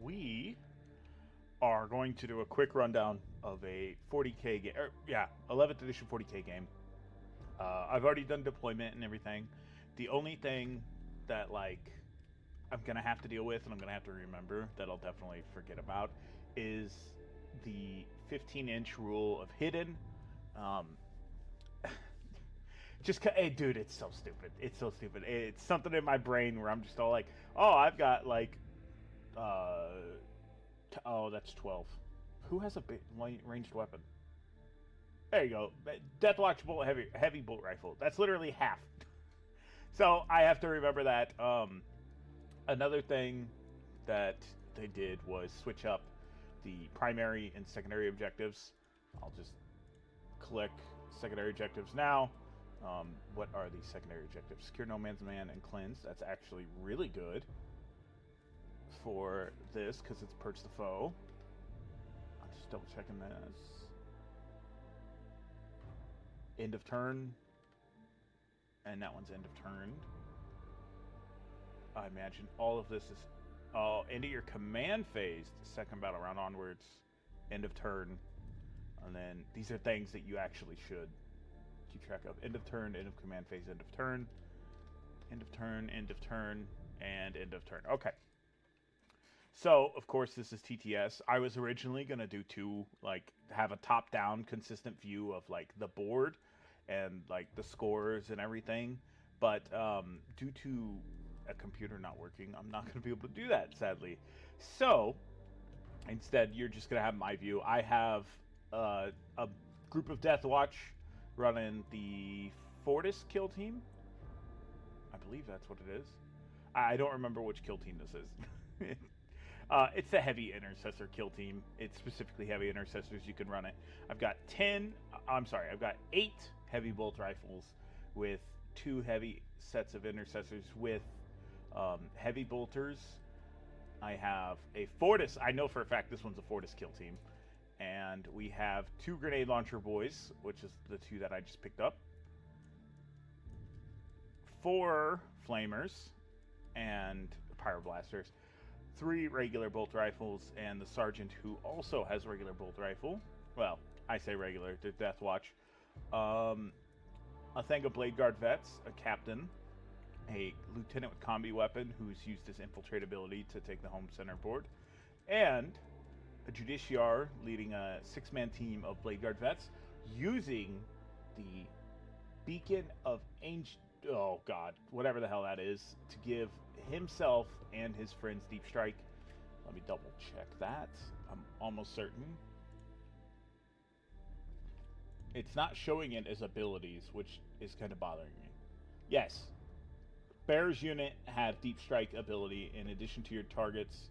we are going to do a quick rundown of a 40k game. 11th edition 40k game. I've already done deployment and everything. The only thing that I'm gonna have to deal with, and I'm gonna have to remember that I'll definitely forget about, is the 15-inch rule of hidden. Hey, dude, it's so stupid. It's so stupid. It's something in my brain where I'm just all like, oh, I've got that's 12. Who has a ranged weapon? There you go. Deathwatch bolt heavy bolt rifle. That's literally half. So I have to remember that. Another thing that they did was switch up the primary and secondary objectives. I'll just click secondary objectives now. What are the secondary objectives? Secure no man's land and cleanse. That's actually really good for this because it's purge the foe. I'm just double checking this. End of turn. And that one's end of turn. I imagine all of this is into your command phase, second battle round onwards, end of turn. And then these are things that you actually should keep track of. End of turn, end of command phase, end of turn, end of turn, end of turn, and end of turn. Okay. So, of course, this is TTS. I was originally going to do two, have a top-down consistent view of, the board and, the scores and everything. But due to a computer not working, I'm not going to be able to do that, sadly. So, instead, you're just going to have my view. I have a group of Deathwatch running the Fortis kill team. I believe that's what it is. I don't remember which kill team this is. It's the heavy intercessor kill team. It's specifically heavy intercessors. You can run it. I've got 8 heavy bolt rifles with 2 heavy sets of intercessors with heavy bolters. I have a Fortis. I know for a fact this one's a Fortis kill team. And we have 2 grenade launcher boys, which is the 2 that I just picked up. 4 flamers and pyroblasters. 3 regular bolt rifles, and the sergeant who also has a regular bolt rifle. Well, I say regular, they're Deathwatch. A thing of Blade Guard vets, a captain, a lieutenant with combi weapon who's used his infiltrate ability to take the home center board, and a Justiciar leading a 6-man team of Blade Guard vets using the Beacon of Angel... Oh, God. Whatever the hell that is. To give himself and his friends Deep Strike. Let me double check that. I'm almost certain. It's not showing it as abilities, which is kind of bothering me. Yes. Bear's unit have Deep Strike ability in addition to your targets.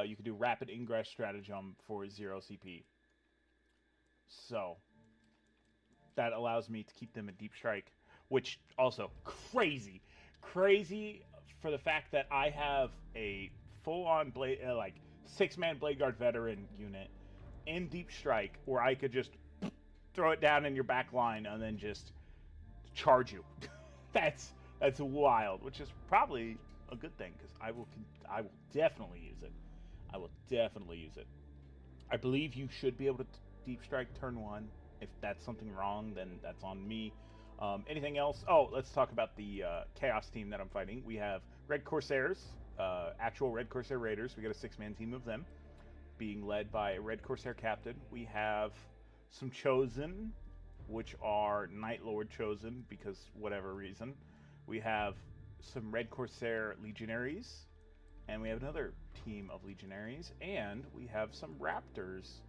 You can do rapid ingress stratagem for 0 CP. So, that allows me to keep them in Deep Strike, which also crazy for the fact that I have a full-on 6-man Blade Guard veteran unit in Deep Strike where I could just throw it down in your back line and then just charge you. That's wild, which is probably a good thing because I will definitely use it. I will definitely use it. I believe you should be able to Deep Strike turn 1. If that's something wrong, then that's on me. Anything else? Oh, let's talk about the Chaos team that I'm fighting. We have Red Corsairs, actual Red Corsair Raiders. We got a 6-man team of them, being led by a Red Corsair captain. We have some Chosen, which are Night Lord Chosen, because whatever reason. We have some Red Corsair Legionaries, and we have another team of Legionaries, and we have some Raptors.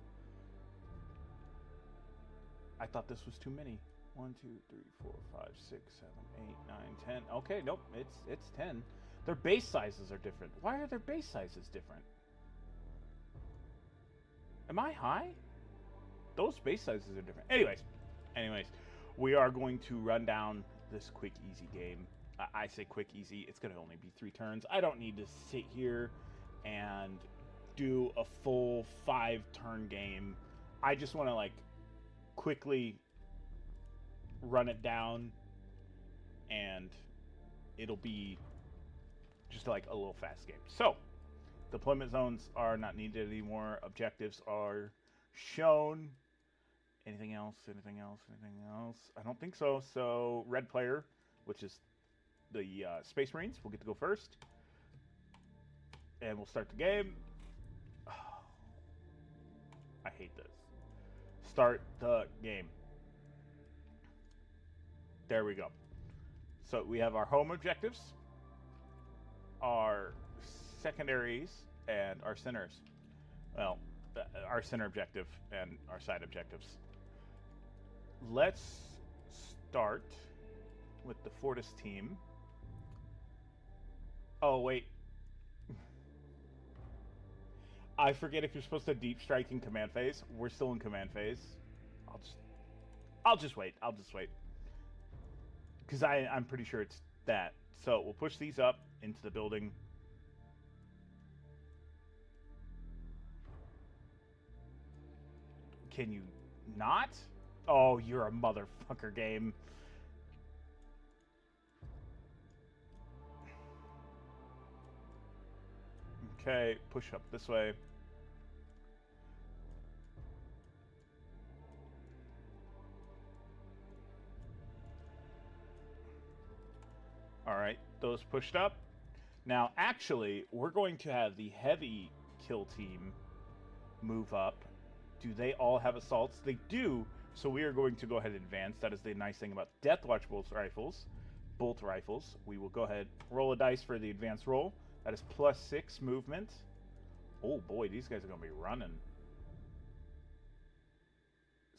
I thought this was too many. 1, 2, 3, 4, 5, 6, 7, 8, 9, 10. Okay, nope, it's 10. Their base sizes are different. Why are their base sizes different? Am I high? Those base sizes are different. Anyways, we are going to run down this quick, easy game. I say quick, easy. It's going to only be 3 turns. I don't need to sit here and do a full 5-turn game. I just want to, quickly run it down, and it'll be just a little fast game. So, Deployment zones are not needed anymore. Objectives are shown. Anything else? Anything else? Anything else? I don't think so. So, red player, which is the Space Marines, will get to go first. And we'll start the game. Oh, I hate this. Start the game. There we go. So we have our home objectives, our secondaries, and our centers. Well, our center objective and our side objectives. Let's start with the Fortis team. Oh, wait. I forget if you're supposed to deep strike in command phase. We're still in command phase. I'll just wait. Because I'm pretty sure it's that. So we'll push these up into the building. Can you not? Oh, you're a motherfucker game. Okay, push up this way. Alright, those pushed up. Now, actually, we're going to have the heavy kill team move up. Do they all have assaults? They do, so we are going to go ahead and advance. That is the nice thing about Deathwatch bolt rifles. We will go ahead, roll a dice for the advanced roll. That is +6 movement. Oh boy, these guys are going to be running.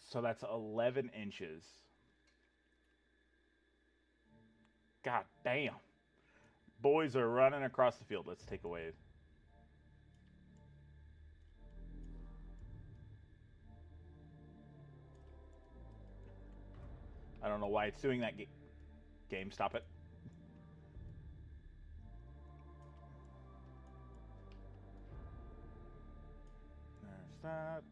So that's 11 inches. God damn. Boys are running across the field. Let's take a wave. I don't know why it's doing that. Game, stop it. There's that.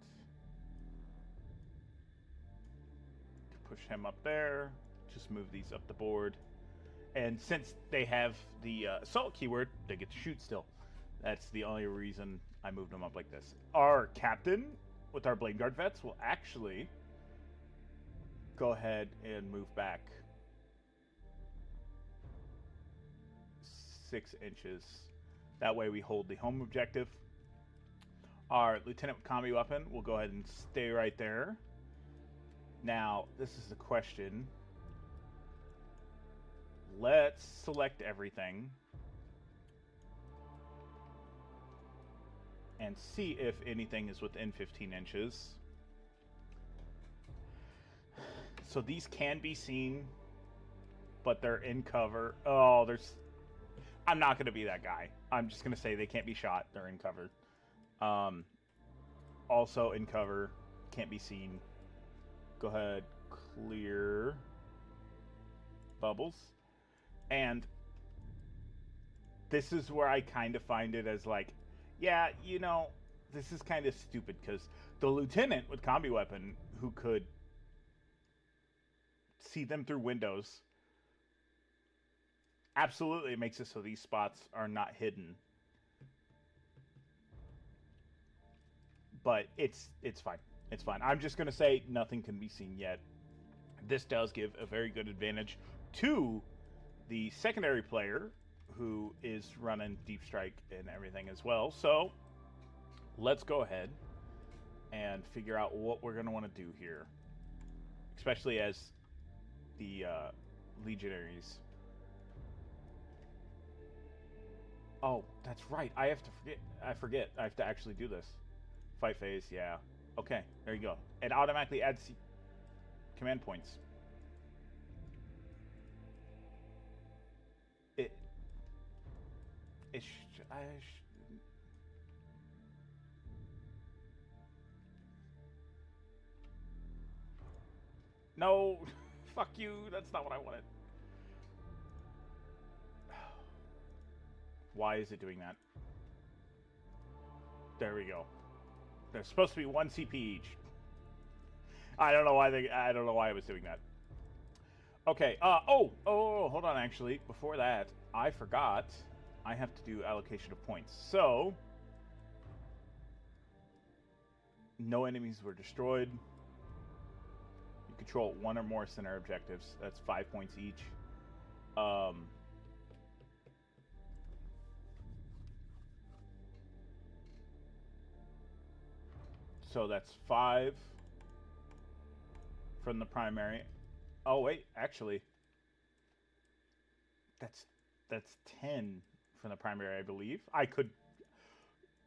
Push him up there. Just move these up the board. And since they have the assault keyword, they get to shoot still. That's the only reason I moved them up like this. Our captain, with our Blade Guard vets, will actually go ahead and move back 6 inches. That way we hold the home objective. Our lieutenant with combi weapon will go ahead and stay right there. Now, this is the question. Let's select everything and see if anything is within 15 inches. So these can be seen, but they're in cover. Oh, I'm not going to be that guy. I'm just going to say they can't be shot. They're in cover. Also in cover, can't be seen. Go ahead, clear bubbles. And this is where I kind of find it as like, yeah, you know, this is kind of stupid because the lieutenant with combi weapon who could see them through windows, absolutely makes it so these spots are not hidden. But it's fine. It's fine. I'm just going to say nothing can be seen yet. This does give a very good advantage to the secondary player who is running deep strike and everything as well. So let's go ahead and figure out what we're going to want to do here, especially as the legionaries. Oh, that's right. I forget. I have to actually do this. Fight phase, yeah. Okay, there you go. It automatically adds command points. No, fuck you. That's not what I wanted. Why is it doing that? There we go. There's supposed to be 1 CP each. I don't know why I was doing that. Okay. Hold on. Actually, before that, I forgot. I have to do allocation of points. So, No enemies were destroyed. You control one or more center objectives. That's 5 points each. So that's 5 from the primary. Oh wait, actually, that's 10 from the primary, I believe.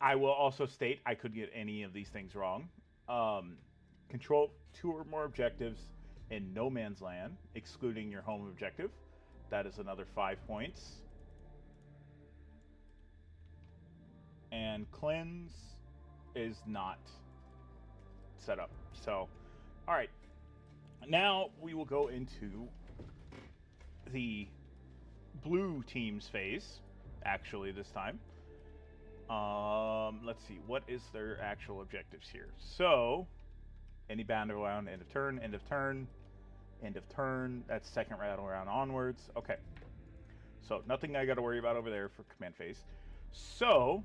I will also state I could get any of these things wrong. Control 2 or more objectives in no man's land, excluding your home objective. That is another 5 points. And cleanse is not set up. So, all right. Now we will go into the blue team's phase, actually, this time. Let's see, what is their actual objectives here? So, any battle round, end of turn, end of turn, end of turn. That's second battle round onwards. Okay. So, nothing I got to worry about over there for command phase. So,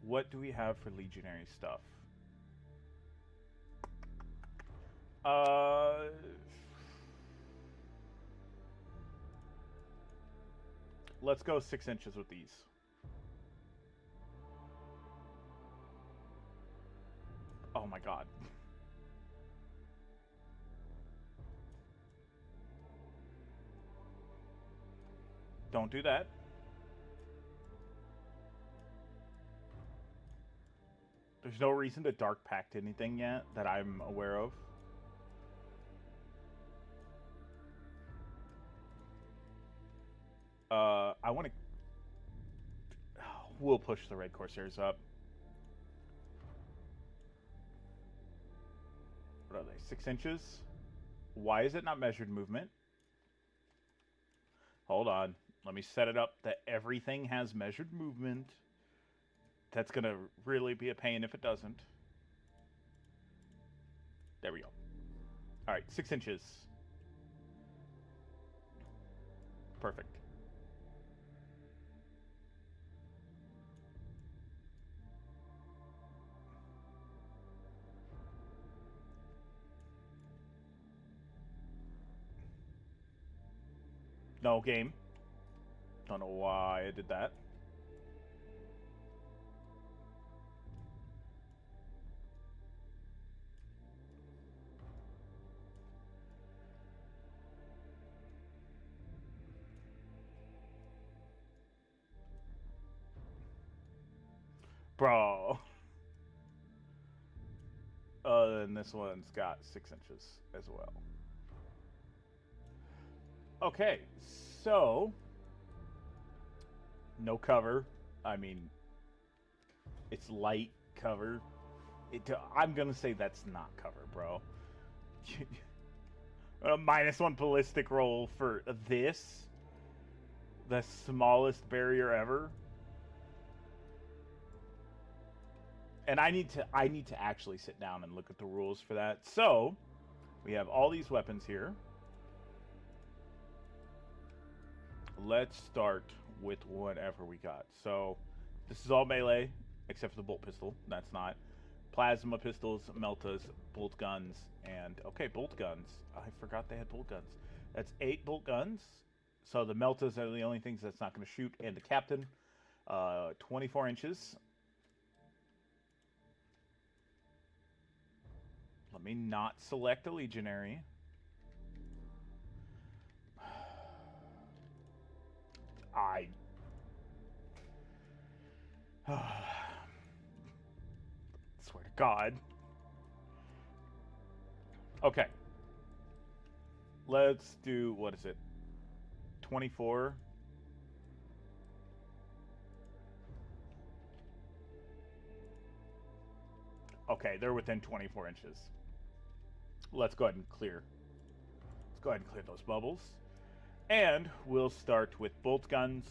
what do we have for legionary stuff? Let's go 6 inches with these. Oh my god. Don't do that. There's no reason to dark pact anything yet that I'm aware of. I want to... We'll push the red Corsairs up. What are they? 6 inches? Why is it not measured movement? Hold on. Let me set it up that everything has measured movement. That's going to really be a pain if it doesn't. There we go. All right, 6 inches. Perfect. No game. Don't know why I did that. Bro. And this one's got 6 inches as well. Okay, so no cover. I mean, it's light cover. I'm gonna say that's not cover, bro. A -1 ballistic roll for this, the smallest barrier ever. And I need to actually sit down and look at the rules for that. So we have all these weapons here. Let's start with whatever we got. So this is all melee, except for the bolt pistol. That's not. Plasma pistols, meltas, bolt guns, and... Okay, bolt guns. I forgot they had bolt guns. That's 8 bolt guns. So the meltas are the only things that's not going to shoot. And the captain, 24 inches. Let me not select a legionary. I swear to God. Okay. Let's do, what is it? 24. Okay, they're within 24 inches. Let's go ahead and clear. Let's go ahead and clear those bubbles. And we'll start with bolt guns.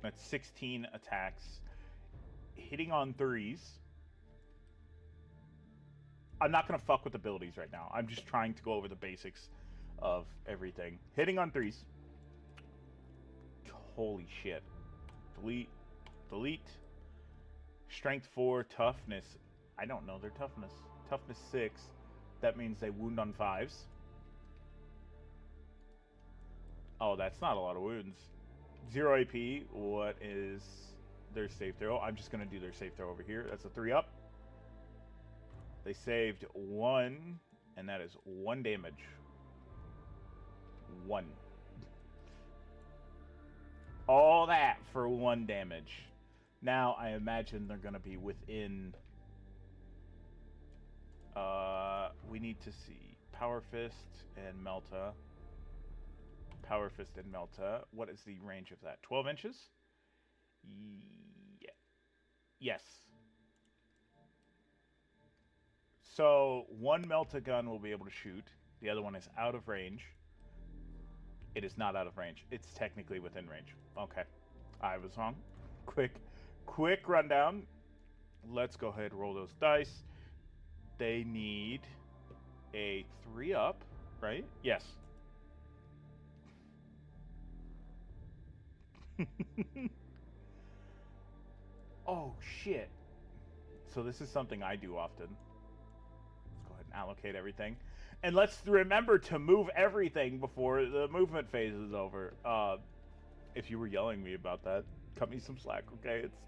That's 16 attacks. Hitting on 3s. I'm not going to fuck with abilities right now. I'm just trying to go over the basics of everything. Hitting on 3s. Holy shit. Delete. Delete. Strength 4, toughness. I don't know their toughness. Toughness 6. That means they wound on 5s. Oh, that's not a lot of wounds. 0 AP. What is their save throw? I'm just going to do their save throw over here. That's a 3 up. They saved 1, and that is 1 damage. 1. All that for 1 damage. Now, I imagine they're going to be within... we need to see Power Fist and Melta. Power Fist and Melta. What is the range of that? 12 inches? Yeah. Yes. So, one Melta gun will be able to shoot. The other one is out of range. It is not out of range. It's technically within range. Okay. I was wrong. Quick rundown. Let's go ahead and roll those dice. They need a 3 up, right? Yes. Oh, shit. So this is something I do often. Let's go ahead and allocate everything. And let's remember to move everything before the movement phase is over. If you were yelling at me about that, cut me some slack, okay? It's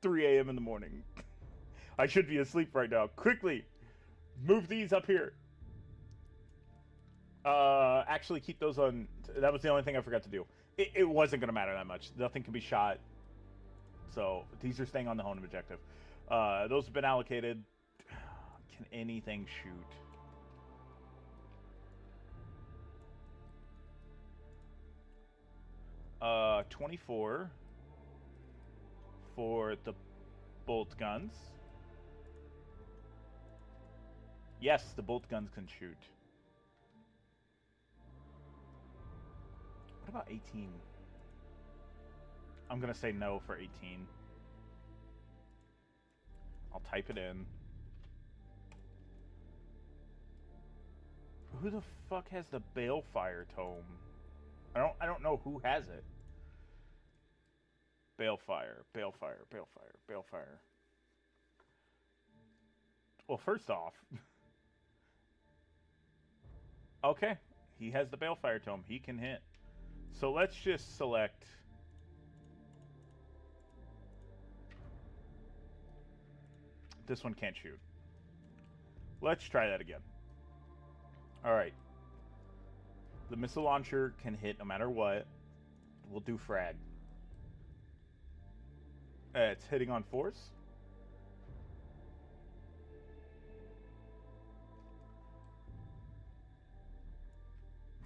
3 a.m. in the morning. I should be asleep right now. Quickly, move these up here. Actually, keep those on. That was the only thing I forgot to do. It wasn't going to matter that much. Nothing can be shot. So these are staying on the home objective. Those have been allocated. Can anything shoot? 24 for the bolt guns. Yes, the bolt guns can shoot. What about 18? I'm gonna say no for 18. I'll type it in. Who the fuck has the Balefire tome? I don't know who has it. Balefire. Well, first off, okay, he has the Balefire tome. He can hit. So let's just select. This one can't shoot. Let's try that again. All right. The missile launcher can hit no matter what. We'll do frag. It's hitting on force.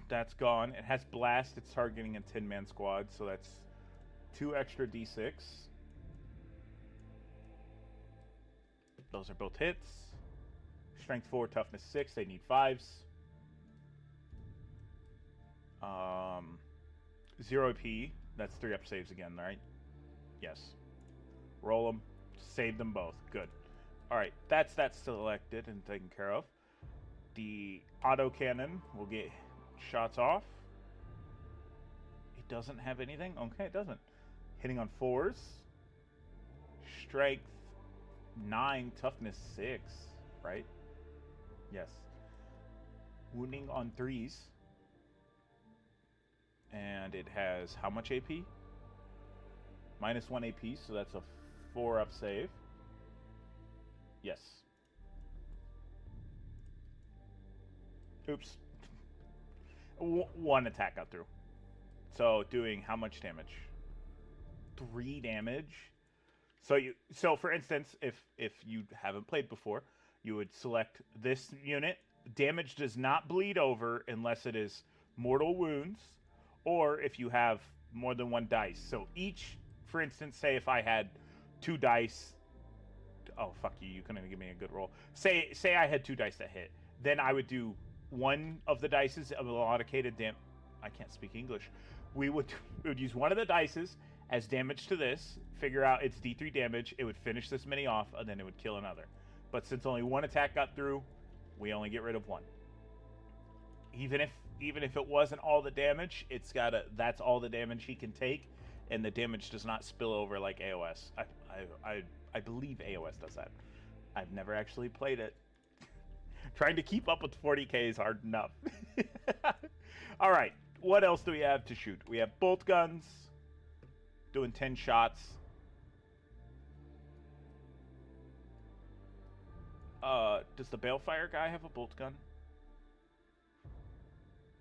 That's gone. It has blast. It's targeting a 10-man squad, so that's 2 extra d6. Those are both hits. Strength 4, toughness 6. They need 5s. 0 AP. That's 3 up saves again, right? Yes. Roll them. Save them both. Good. Alright, that's selected and taken care of. The autocannon will get shots off. It doesn't have anything? Okay, it doesn't. Hitting on 4s. Strength 9, toughness 6, right? Yes. Wounding on 3s. And it has how much AP? Minus 1 AP, so that's a 4 up save. Yes. Oops. 1 attack got through. So doing how much damage? 3 damage. So for instance, if you haven't played before, you would select this unit. Damage does not bleed over unless it is mortal wounds, or if you have more than 1 dice. So each, for instance, say if I had 2 dice. Oh, fuck you. You couldn't give me a good roll. Say I had 2 dice that hit. Then I would do 1 of the dices of allocated I can't speak English. We would use 1 of the dices as damage to this, figure out its D3 damage, it would finish this many off, and then it would kill another. But since only 1 attack got through, we only get rid of 1. Even if it wasn't all the damage, that's all the damage he can take. and the damage does not spill over like AOS. I believe AOS does that. I've never actually played it. Trying to keep up with 40k is hard enough. All right, what else do we have to shoot? We have bolt guns, doing 10 shots. Does the Balefire guy have a bolt gun?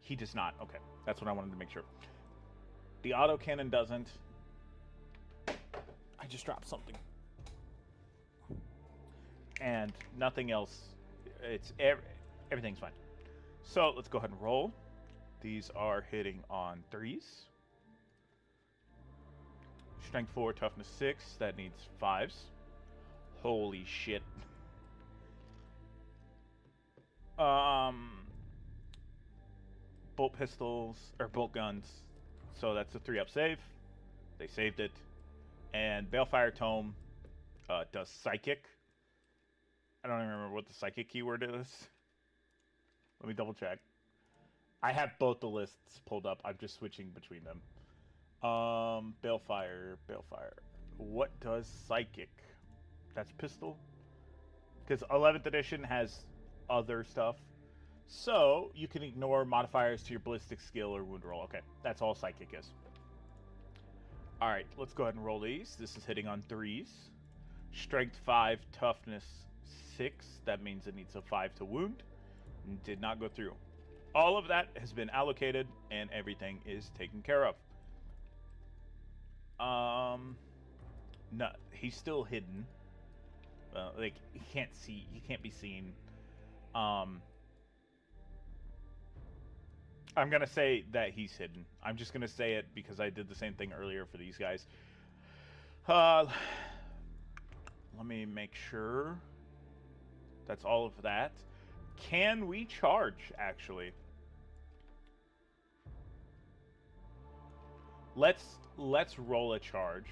He does not. Okay, that's what I wanted to make sure. The autocannon doesn't. I just dropped something. And nothing else. Everything's fine. So let's go ahead and roll. These are hitting on 3s. Strength 4, toughness 6. That needs 5s. Holy shit. Bolt pistols, or bolt guns. So that's a 3-up save. They saved it. And Balefire Tome does Psychic. I don't even remember what the Psychic keyword is. Let me double check. I have both the lists pulled up. I'm just switching between them. Balefire. What does Psychic? That's pistol? Because 11th edition has other stuff. So, you can ignore modifiers to your ballistic skill or wound roll. Okay, that's all Psychic is. Alright, let's go ahead and roll these. This is hitting on 3s. Strength 5, toughness 6. That means it needs a 5 to wound. Did not go through. All of that has been allocated, and everything is taken care of. No, he's still hidden. Like, he can't be seen. I'm gonna say that he's hidden. I'm just gonna say it because I did the same thing earlier for these guys. Let me make sure. That's all of that. Can we charge, actually? Let's roll a charge.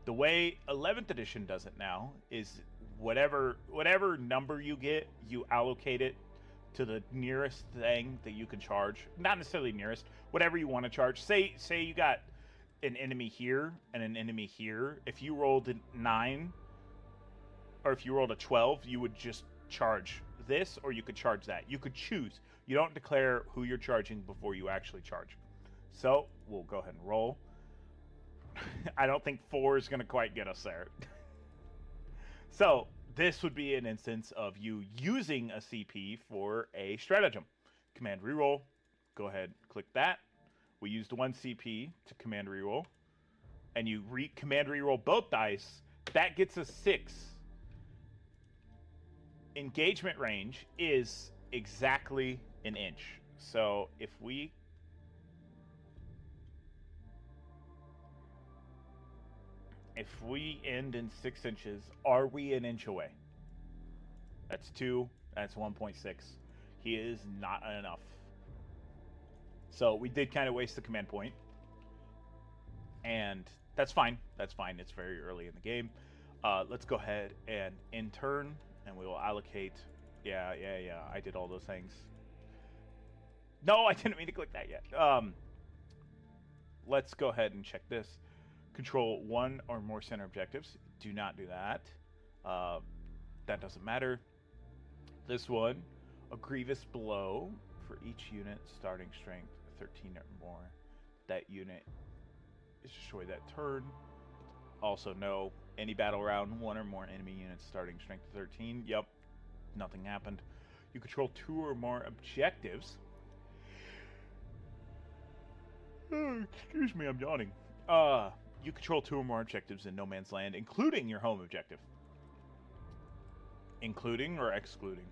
The way 11th edition does it now is whatever number you get, you allocate it to the nearest thing that you can charge. Not necessarily nearest, whatever you want to charge. Say you got an enemy here and an enemy here. If you rolled a 9 or if you rolled a 12, you would just charge this, or you could charge that. You could choose. You don't declare who you're charging before you actually charge. So we'll go ahead and roll. I don't think 4 is going to quite get us there. So this would be an instance of you using a CP for a stratagem. Command reroll. Go ahead, click that. We used 1 CP to command reroll. And you command reroll both dice. That gets us 6. Engagement range is exactly an inch. So if we end in 6 inches, are we an inch away? That's 2. That's 1.6. He is not enough. So we did kind of waste the command point. And that's fine. That's fine. It's very early in the game. Let's go ahead and in turn, and we will allocate. Yeah. I did all those things. No, I didn't mean to click that yet. Let's go ahead and check this. Control 1 or more center objectives. Do not do that. That doesn't matter. This one, a grievous blow for each unit starting strength 13 or more. That unit is destroyed that turn. Also, no. Any battle round, 1 or more enemy units starting strength 13. Yep. Nothing happened. You control 2 or more objectives. Excuse me, I'm yawning. You control 2 or more objectives in no man's land, including your home objective. Including or excluding?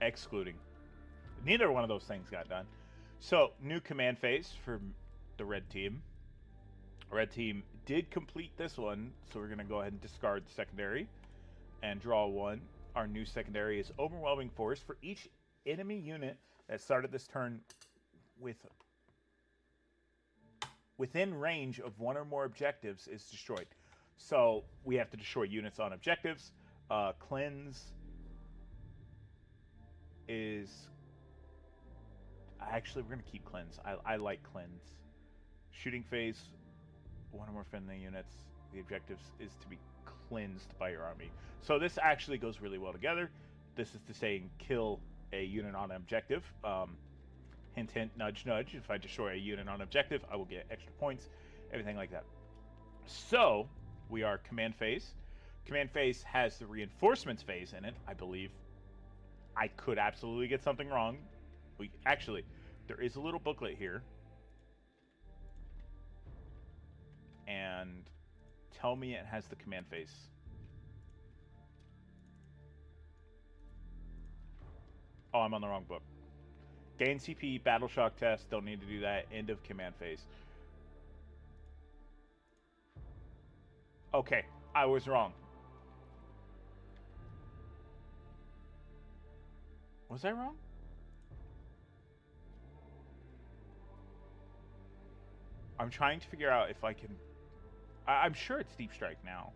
Excluding. Neither one of those things got done. So, new command phase for the red team. Red team did complete this one, so we're going to go ahead and discard the secondary and draw 1. Our new secondary is overwhelming force for each enemy unit that started this turn within range of 1 or more objectives is destroyed. So we have to destroy units on objectives. Cleanse is... Actually, we're going to keep cleanse. I like cleanse. Shooting phase one or more friendly units. The objective is to be cleansed by your army. So this actually goes really well together. This is to say kill a unit on an objective. Hint, hint, nudge, nudge. If I destroy a unit on objective, I will get extra points. Everything like that. So, we are command phase. Command phase has the reinforcements phase in it, I believe. I could absolutely get something wrong. Actually, there is a little booklet here. And tell me it has the command phase. Oh, I'm on the wrong book. Gain CP, battle shock test, don't need to do that. End of command phase. Okay, I was wrong. Was I wrong? I'm trying to figure out if I can... I'm sure it's Deep Strike now.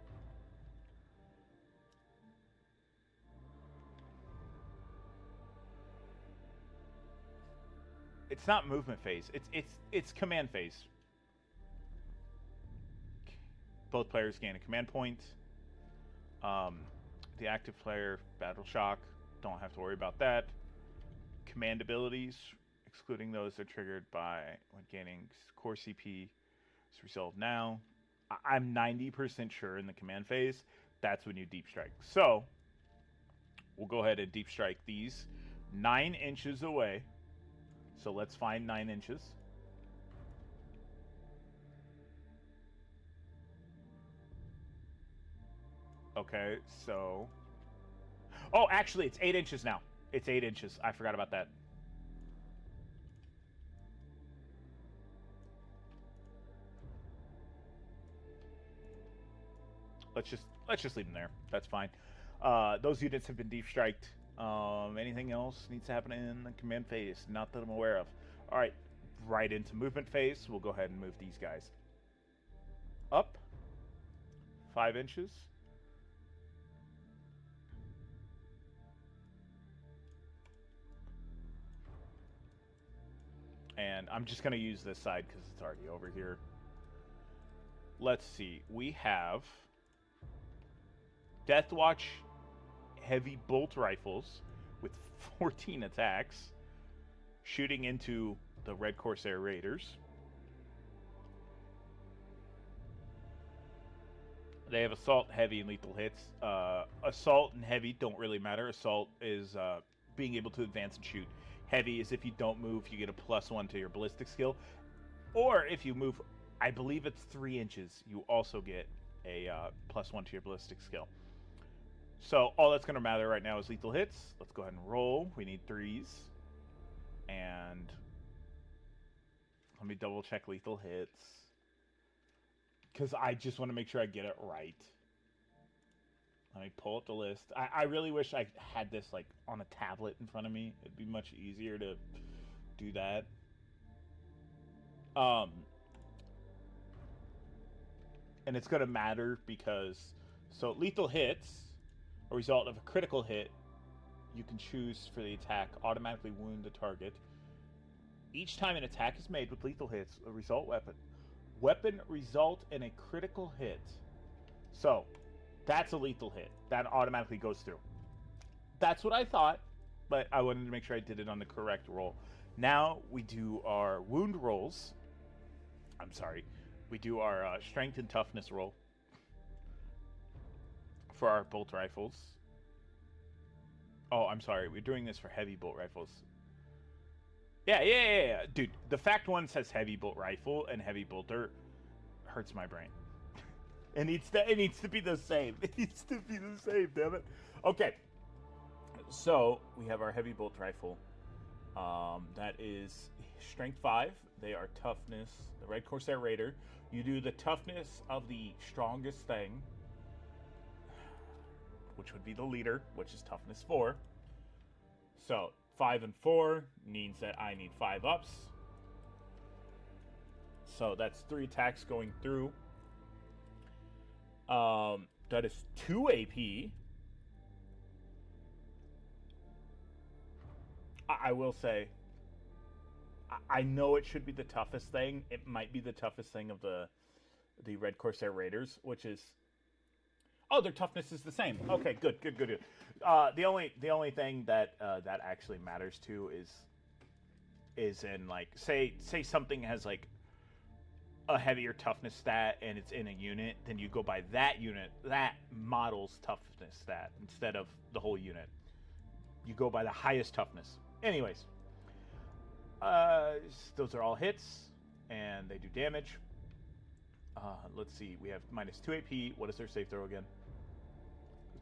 It's not movement phase. It's command phase. Both players gain a command point. The active player, battle shock, don't have to worry about that. Command abilities, excluding those that are triggered by when gaining core CP, is resolved now. I'm 90% sure in the command phase, that's when you deep strike. So, we'll go ahead and deep strike these 9 inches away. So let's find 9 inches. Okay, so... Oh, actually, it's 8 inches now. It's 8 inches. I forgot about that. Let's just leave them there. That's fine. Those units have been deep striked. Anything else needs to happen in the command phase? Not that I'm aware of. All right, right into movement phase. We'll go ahead and move these guys up 5 inches. And I'm just going to use this side because it's already over here. Let's see. We have Deathwatch heavy bolt rifles with 14 attacks shooting into the Red Corsair Raiders. They have assault, heavy, and lethal hits. Assault and heavy don't really matter. Assault is being able to advance and shoot. Heavy is if you don't move, you get a +1 to your ballistic skill. Or if you move, I believe it's 3 inches, you also get a +1 to your ballistic skill. So all that's going to matter right now is lethal hits. Let's go ahead and roll. We need 3s. And let me double check lethal hits, because I just want to make sure I get it right. Let me pull up the list. I really wish I had this like on a tablet in front of me. It'd be much easier to do that. And it's going to matter because, so lethal hits, a result of a critical hit, you can choose for the attack, automatically wound the target. Each time an attack is made with lethal hits, a result weapon result in a critical hit. So, that's a lethal hit. That automatically goes through. That's what I thought, but I wanted to make sure I did it on the correct roll. Now we do our wound rolls. I'm sorry. We do our strength and toughness roll for our bolt rifles. Oh, I'm sorry. We're doing this for heavy bolt rifles. Yeah. Dude, the fact one says heavy bolt rifle and heavy bolter hurts my brain. It needs to be the same. It needs to be the same, damn it. Okay. So, we have our heavy bolt rifle. That is strength 5. They are toughness. The Red Corsair Raider. You do the toughness of the strongest thing, which would be the leader, which is toughness 4. So, 5 and 4 means that I need 5 ups. So, that's 3 attacks going through. That is 2 AP. I will say, I know it should be the toughest thing. It might be the toughest thing of the the Red Corsair Raiders, which is... Oh, their toughness is the same. Okay, good. The only thing that that actually matters too is in, like, say something has like a heavier toughness stat and it's in a unit, then you go by that unit, that model's toughness stat instead of the whole unit. You go by the highest toughness. Anyways, those are all hits and they do damage. Let's see, we have minus 2 AP. What is their save throw again?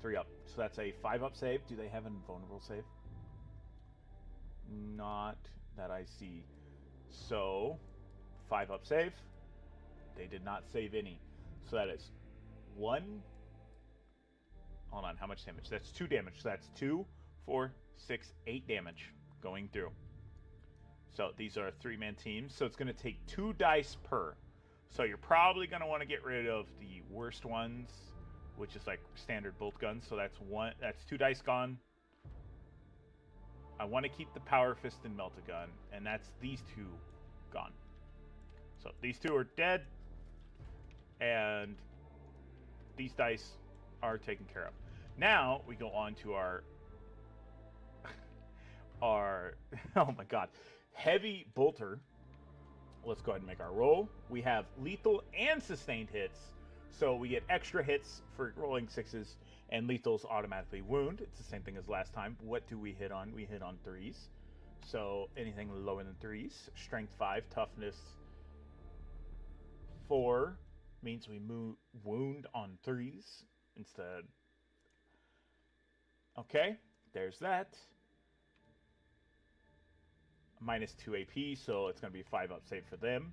3 up. So that's a 5 up save. Do they have an invulnerable save? Not that I see. So 5 up save. They did not save any. So that is 1. Hold on, how much damage? That's 2 damage. So that's 2, 4, 6, 8 damage going through. So these are 3-man teams. So it's going to take 2 dice per. So you're probably going to want to get rid of the worst ones, which is like standard bolt guns. So that's 2 dice gone. I want to keep the Power Fist and Melt-A-Gun, and that's these 2 gone. So these 2 are dead, and these dice are taken care of. Now we go on to our oh my god, heavy bolter. Let's go ahead and make our roll. We have lethal and sustained hits, so we get extra hits for rolling 6s, and lethal's automatically wound. It's the same thing as last time. What do we hit on? We hit on 3s. So anything lower than 3s. Strength 5, toughness 4 means we wound on 3s instead. Okay, there's that. Minus 2 AP, so it's going to be 5 up save for them.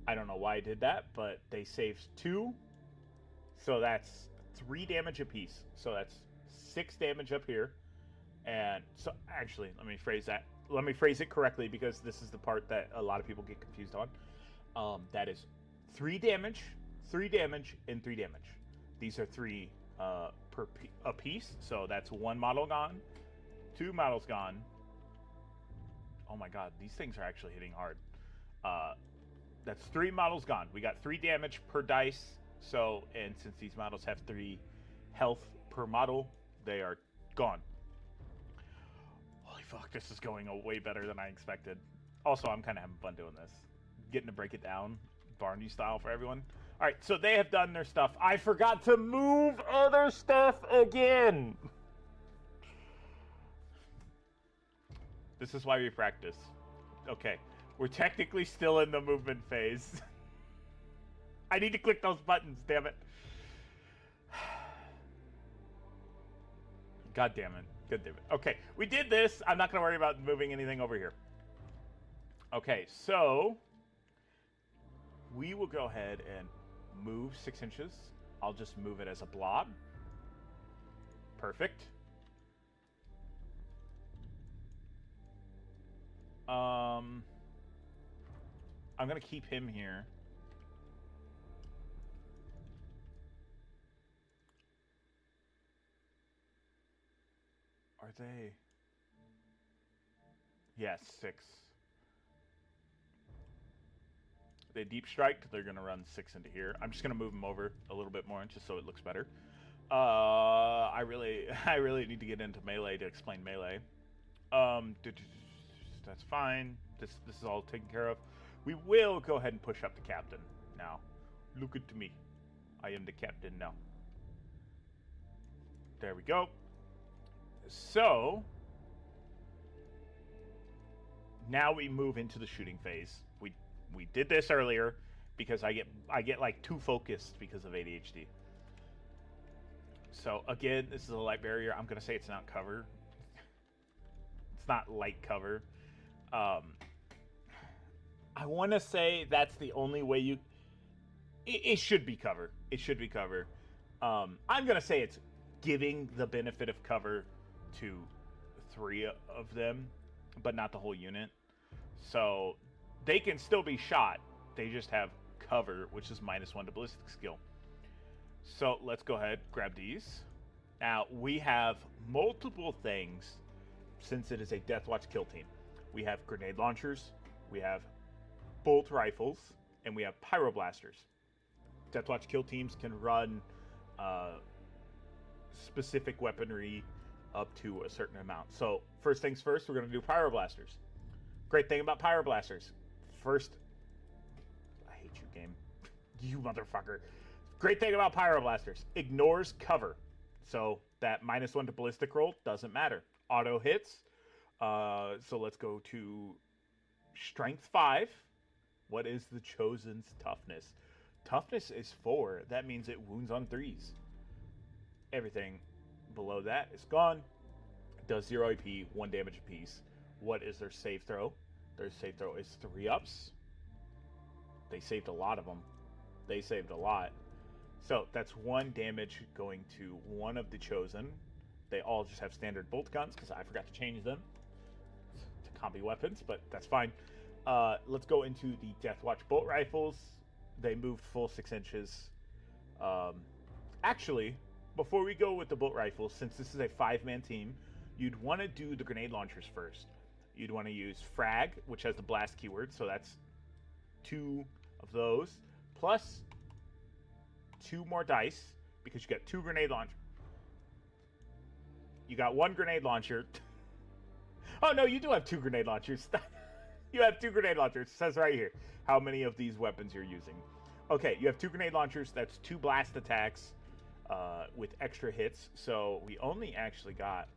I don't know why I did that, but they saved 2. So that's 3 damage apiece. So that's 6 damage up here. And so actually, let me phrase it correctly, because this is the part that a lot of people get confused on. That is 3 damage, 3 damage, and 3 damage. These are 3 per a piece. So that's 1 model gone, 2 models gone. Oh my god, these things are actually hitting hard. That's 3 models gone. We got 3 damage per dice. So, and since these models have 3 health per model, they are gone. Holy fuck, this is going way better than I expected. Also, I'm kind of having fun doing this. Getting to break it down, Barney style for everyone. Alright, so they have done their stuff. I forgot to move other stuff again! This is why we practice. Okay, we're technically still in the movement phase. I need to click those buttons, damn it. God damn it. God damn it. Okay, we did this. I'm not going to worry about moving anything over here. Okay, so we will go ahead and move 6 inches. I'll just move it as a blob. Perfect. I'm going to keep him here. Are they? Yes, 6. They deep striked. They're going to run 6 into here. I'm just going to move them over a little bit more just so it looks better. I really need to get into melee to explain melee. That's fine. This is all taken care of. We will go ahead and push up the captain now. Look at me. I am the captain now. There we go. So now we move into the shooting phase. We did this earlier because I get like too focused because of ADHD. So again, this is a light barrier. I'm gonna say it's not cover. It's not light cover. I want to say that's the only way you... It should be cover. It should be cover. I'm going to say it's giving the benefit of cover to 3 of them, but not the whole unit. So they can still be shot. They just have cover, which is -1 to ballistic skill. So let's go ahead, grab these. Now, we have multiple things since it is a Deathwatch kill team. We have grenade launchers, we have bolt rifles, and we have pyroblasters. Deathwatch kill teams can run specific weaponry up to a certain amount. So first things first, we're going to do pyroblasters. Great thing about pyroblasters. First, I hate you, game. You motherfucker. Great thing about pyroblasters. Ignores cover. So that -1 to ballistic roll doesn't matter. Auto hits. So let's go to strength 5. What is the Chosen's toughness? Toughness is 4. That means it wounds on 3s. Everything below that is gone. Does 0 AP, 1 damage apiece. What is their save throw? Their save throw is 3-ups. They saved a lot of them. They saved a lot. So that's 1 damage going to one of the Chosen. They all just have standard bolt guns because I forgot to change them to combi weapons, but that's fine. Let's go into the Deathwatch bolt rifles. They moved full 6 inches. Actually, before we go with the bolt rifles, since this is a 5-man team, you'd want to do the grenade launchers first. You'd want to use frag, which has the blast keyword, so that's 2 of those, plus 2 more dice, because you got 2 grenade launchers. You got 1 grenade launcher. Oh no, you do have 2 grenade launchers. You have 2 grenade launchers. It says right here how many of these weapons you're using. Okay, you have 2 grenade launchers. That's 2 blast attacks with extra hits. So we only actually got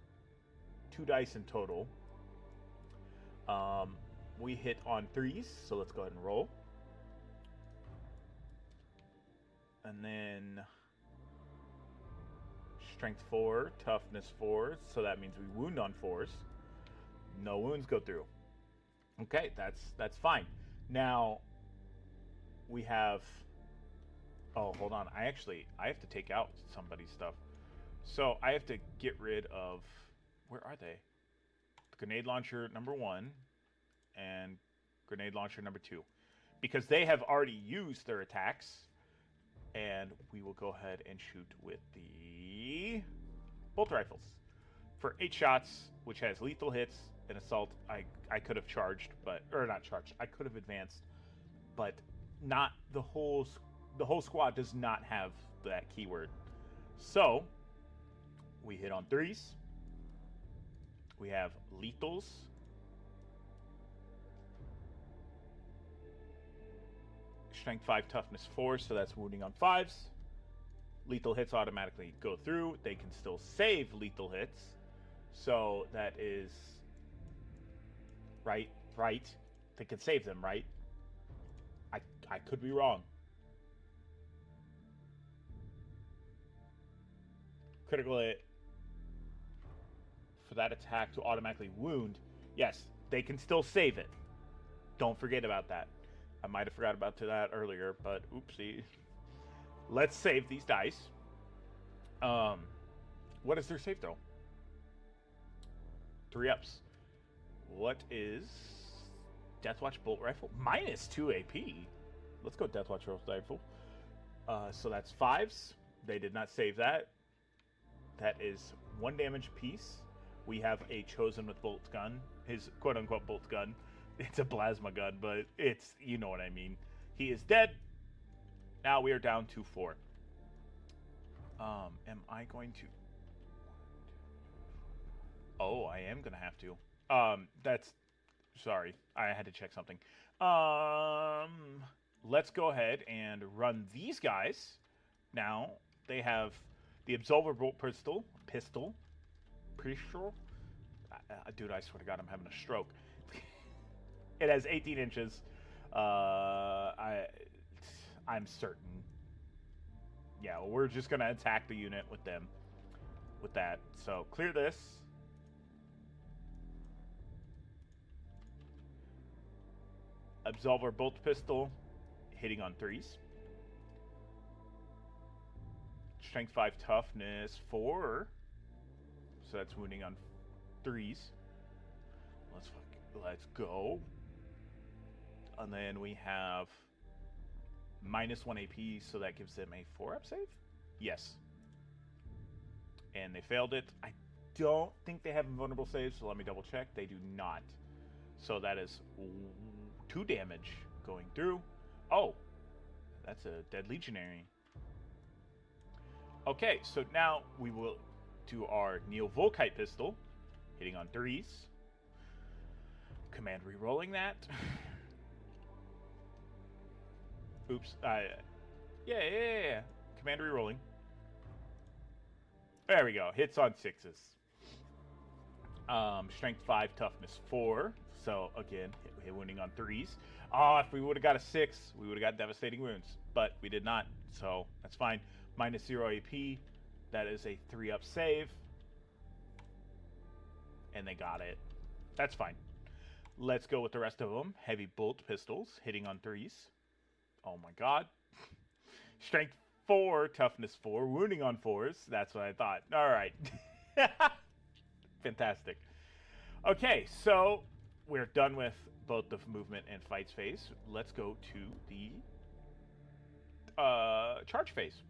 2 dice in total. We hit on 3s, so let's go ahead and roll. And then strength 4, toughness 4, so that means we wound on 4s. No wounds go through. Okay, that's fine. Now we have. Oh, hold on. I have to take out somebody's stuff. So I have to get rid of. Where are they? Grenade launcher number 1 and grenade launcher number 2, because they have already used their attacks. And we will go ahead and shoot with the bolt rifles for 8 shots, which has lethal hits and assault. I could have charged, or not charged. I could have advanced, but not the whole squad does not have that keyword. So we hit on 3s. We have lethals. Strength 5, toughness 4, so that's wounding on 5s. Lethal hits automatically go through. They can still save lethal hits. So that is right. They can save them, right? I could be wrong. Critical hit for that attack to automatically wound. Yes, they can still save it. Don't forget about that. I might have forgot about that earlier, but oopsie. Let's save these dice. What is their save throw? 3-ups. What is Deathwatch bolt rifle? -2 AP. Let's go Deathwatch bolt rifle. So that's 5s. They did not save that. That is 1 damage piece. We have a Chosen with bolt gun. His quote-unquote bolt gun. It's a plasma gun, but it's, you know what I mean. He is dead. Now we are down to 4. Am I going to? Oh, I am going to have to. That's, sorry. I had to check something. Let's go ahead and run these guys. Now, they have the Absolver Bolt Pistol. Dude, I swear to God, I'm having a stroke. It has 18 inches. I'm certain. Yeah, well, we're just going to attack the unit with them. With that. So, clear this. Absolver Bolt Pistol. Hitting on 3s. Strength 5, toughness 4. So that's wounding on 3s. Let's go. And then we have -1 AP, so that gives them a 4-up save? Yes. And they failed it. I don't think they have invulnerable saves, so let me double check. They do not. So that is 2 damage going through. Oh, That's a dead legionary. Okay, so now we will do our Neo-Volkite pistol, hitting on 3s. Command re-rolling that. Oops. Yeah. Command re-rolling. There we go. Hits on 6s. Strength 5, toughness 4. So again, hit wounding on 3s. Oh, if we would have got a 6, we would have got devastating wounds, but we did not. So that's fine. Minus 0 AP. That is a 3-up save. And they got it. That's fine. Let's go with the rest of them. Heavy bolt pistols, hitting on 3s. Oh my god. Strength 4, toughness 4, wounding on 4s. That's what I thought. All right. Fantastic. Okay, so we're done with both the movement and fights phase. Let's go to the charge phase.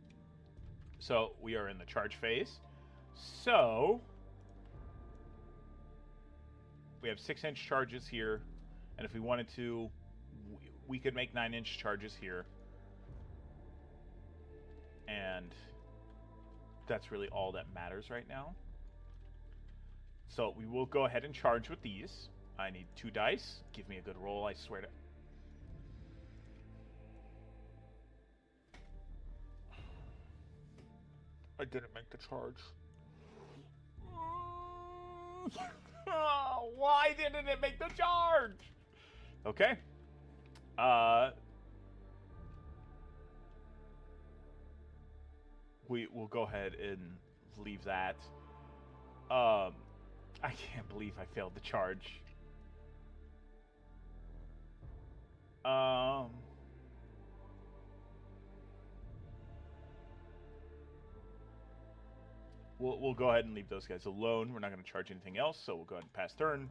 So we are in the charge phase. So we have 6-inch charges here, and if we wanted to, we could make 9-inch charges here. And that's really all that matters right now. So we will go ahead and charge with these. I need 2 dice. Give me a good roll, I swear to... I didn't make the charge. Why didn't it make the charge? Okay. We will go ahead and leave that. I can't believe I failed the charge. We'll go ahead and leave those guys alone. We're not going to charge anything else, so we'll go ahead and pass turn.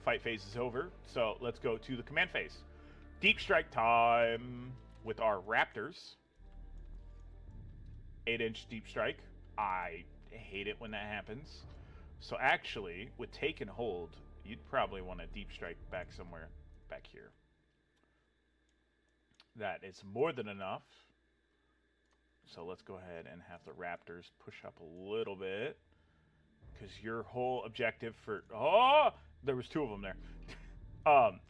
Fight phase is over, so let's go to the command phase. Deep strike time with our Raptors. 8-inch deep strike. I hate it when that happens. So actually, with take and hold, you'd probably want to deep strike back somewhere back here. That is more than enough. So let's go ahead and have the Raptors push up a little bit. Because your whole objective for... Oh! There was 2 of them there.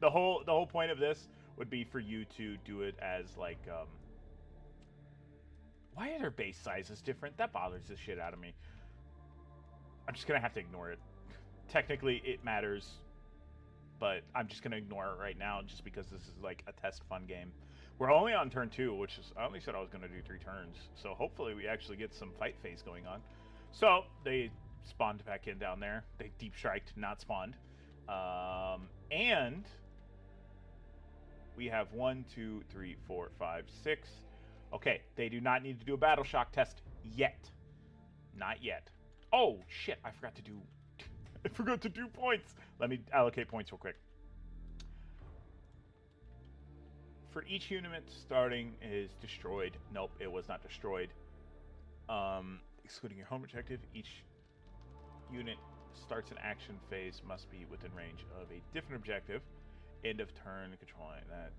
The whole point of this would be for you to do it as like... Why are their base sizes different? That bothers the shit out of me. I'm just going to have to ignore it. Technically, it matters. But I'm just going to ignore it right now just because this is like a test fun game. We're only on turn 2, which is... I only said I was going to do 3 turns. So hopefully we actually get some fight phase going on. So, they spawned back in down there. They deep striked, not spawned. And... we have 1, 2, 3, 4, 5, 6... Okay, they do not need to do a battle shock test yet. Not yet. Oh, shit, I forgot to do... I forgot to do points. Let me allocate points real quick. For each unit starting is destroyed. Nope, it was not destroyed. Excluding your home objective, each unit starts an action phase must be within range of a different objective. End of turn, controlling that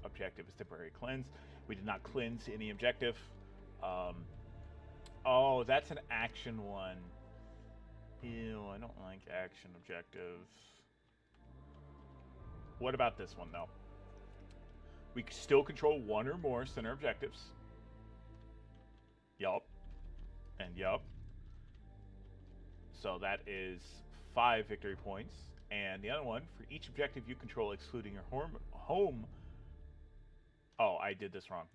objective is temporary cleanse. We did not cleanse any objective. Oh, that's an action one. Ew, I don't like action objectives. What about this one, though? We still control 1 or more center objectives. Yup. And yup. So that is 5 victory points. And the other one, for each objective you control excluding your home... Oh, I did this wrong.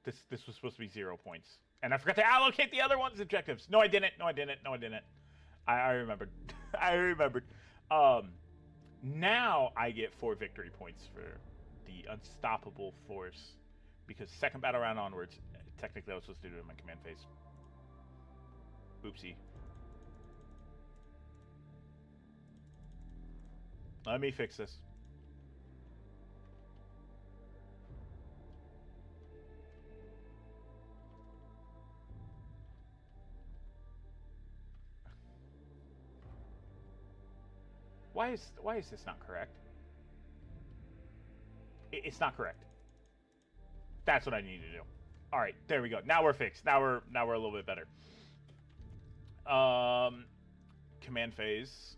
This was supposed to be 0 points. And I forgot to allocate the other one's objectives. No, I didn't. No, I didn't. No, I didn't. I remembered. I remembered. Now I get 4 victory points for the unstoppable force. Because second battle round onwards, technically I was supposed to do it in my command phase. Oopsie. Let me fix this. Why is this not correct? It's not correct. That's what I need to do. All right, there we go. Now we're fixed. Now we're a little bit better. Command phase.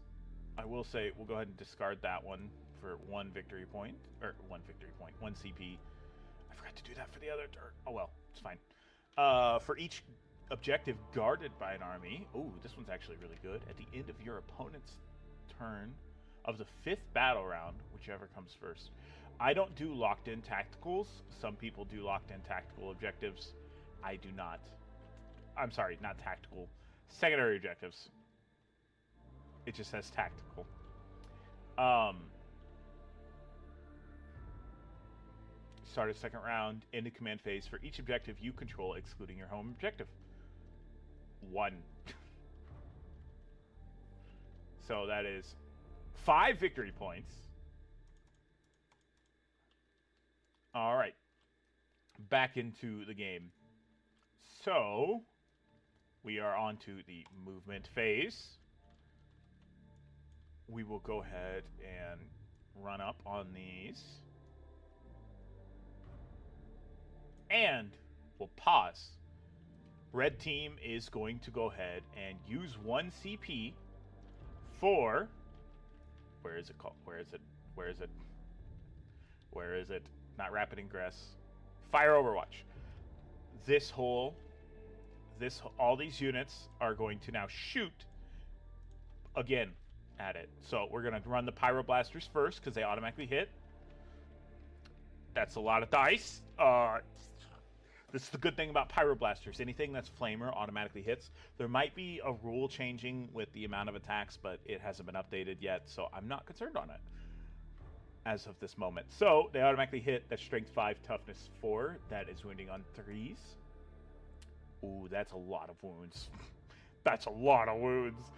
I will say we'll go ahead and discard that one for one victory point, one CP. I forgot to do that for the other turn. Oh well, it's fine. For each objective guarded by an army. Ooh, this one's actually really good. At the end of your opponent's turn of the 5th battle round, whichever comes first. I don't do locked-in tacticals. Some people do locked-in tactical objectives. I do not. I'm sorry, not tactical. Secondary objectives. It just says tactical. Start a second round into command phase for each objective you control, excluding your home objective. 1. So that is 5 victory points. All right. Back into the game. So we are on to the movement phase. We will go ahead and run up on these. And we'll pause. Red team is going to go ahead and use 1 CP for... Where is it called? Where is it? Where is it? Where is it? Not rapid ingress. Fire Overwatch. All these units are going to now shoot again at it. So we're going to run the Pyroblasters first because they automatically hit. That's a lot of dice. This is the good thing about Pyroblasters. Anything that's Flamer automatically hits. There might be a rule changing with the amount of attacks, but it hasn't been updated yet, so I'm not concerned on it as of this moment. So they automatically hit. That's Strength 5, Toughness 4. That is wounding on 3s. Ooh, that's a lot of wounds. That's a lot of wounds.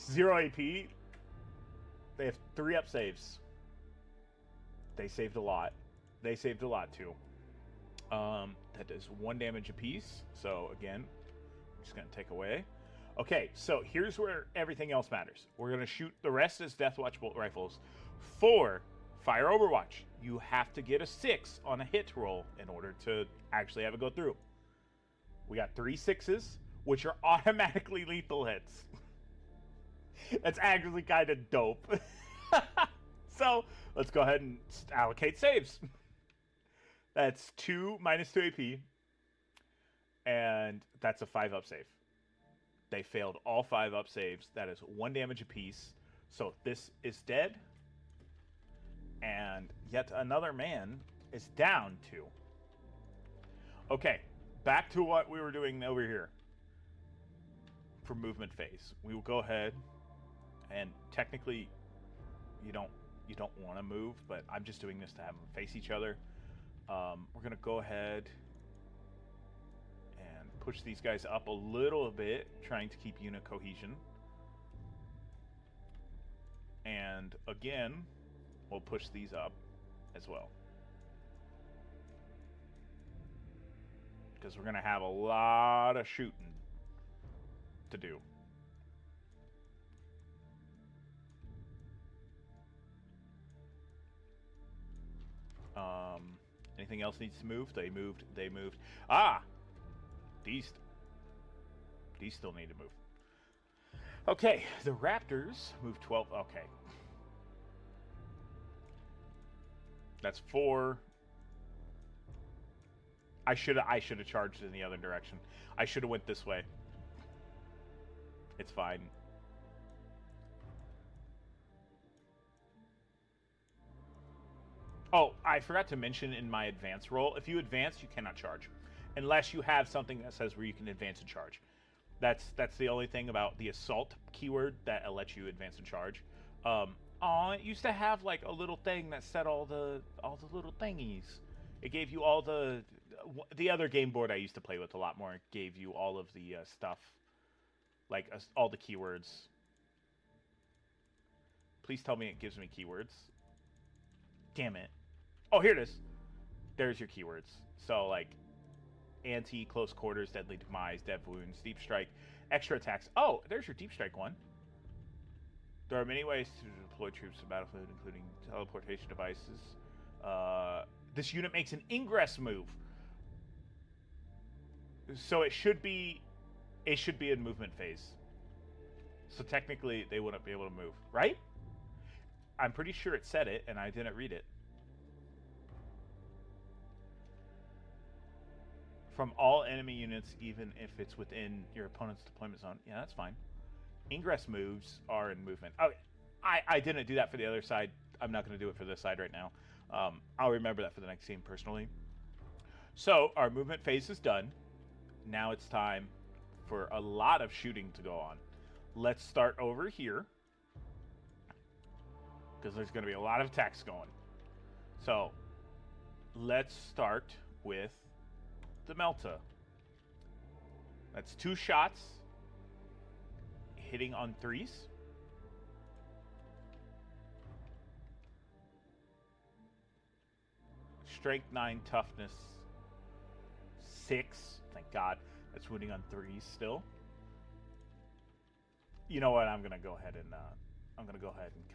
0 AP. They have 3 up saves. They saved a lot. They saved a lot too. That does 1 damage apiece. So again, I'm just gonna take away. Okay, so here's where everything else matters. We're gonna shoot the rest as Deathwatch bolt rifles. For Fire Overwatch, you have to get a 6 on a hit roll in order to actually have it go through. We got 3 6s, which are automatically lethal hits. That's actually kind of dope. So let's go ahead and allocate saves. That's 2 minus 2 AP. And that's a 5 up save. They failed all 5 up saves. That is 1 damage apiece. So this is dead. And yet another man is down 2. Okay, back to what we were doing over here. For movement phase. We will go ahead and technically you don't want to move, but I'm just doing this to have them face each other. We're going to go ahead and push these guys up a little bit, trying to keep unit cohesion. And again, we'll push these up as well. Because we're going to have a lot of shooting to do. Anything else needs to move? They moved. Ah! These still need to move. Okay, the Raptors move 12. Okay. That's 4. I should have charged in the other direction. I should have went this way. It's fine. Oh, I forgot to mention in my advance roll, if you advance, you cannot charge. Unless you have something that says where you can advance and charge. That's the only thing about the assault keyword that lets you advance and charge. It used to have like a little thing that said all the little thingies. It gave you all the other game board I used to play with a lot more. It gave you all of the stuff, like all the keywords. Please tell me it gives me keywords. Damn it. Oh, here it is. There's your keywords. So, like, anti, close quarters, deadly demise, dev wounds, deep strike, extra attacks. Oh, there's your deep strike one. There are many ways to deploy troops to battlefield, including teleportation devices. This unit makes an ingress move, so it should be in movement phase. So technically, they wouldn't be able to move, right? I'm pretty sure it said it, and I didn't read it. From all enemy units, even if it's within your opponent's deployment zone. Yeah, that's fine. Ingress moves are in movement. Oh, I didn't do that for the other side. I'm not going to do it for this side right now. I'll remember that for the next game personally. So our movement phase is done. Now it's time for a lot of shooting to go on. Let's start over here, because there's going to be a lot of attacks going. So let's start with the Melta. That's 2 shots hitting on 3s. Strength 9, toughness 6. Thank God. That's wounding on 3s still. You know what? I'm gonna go ahead and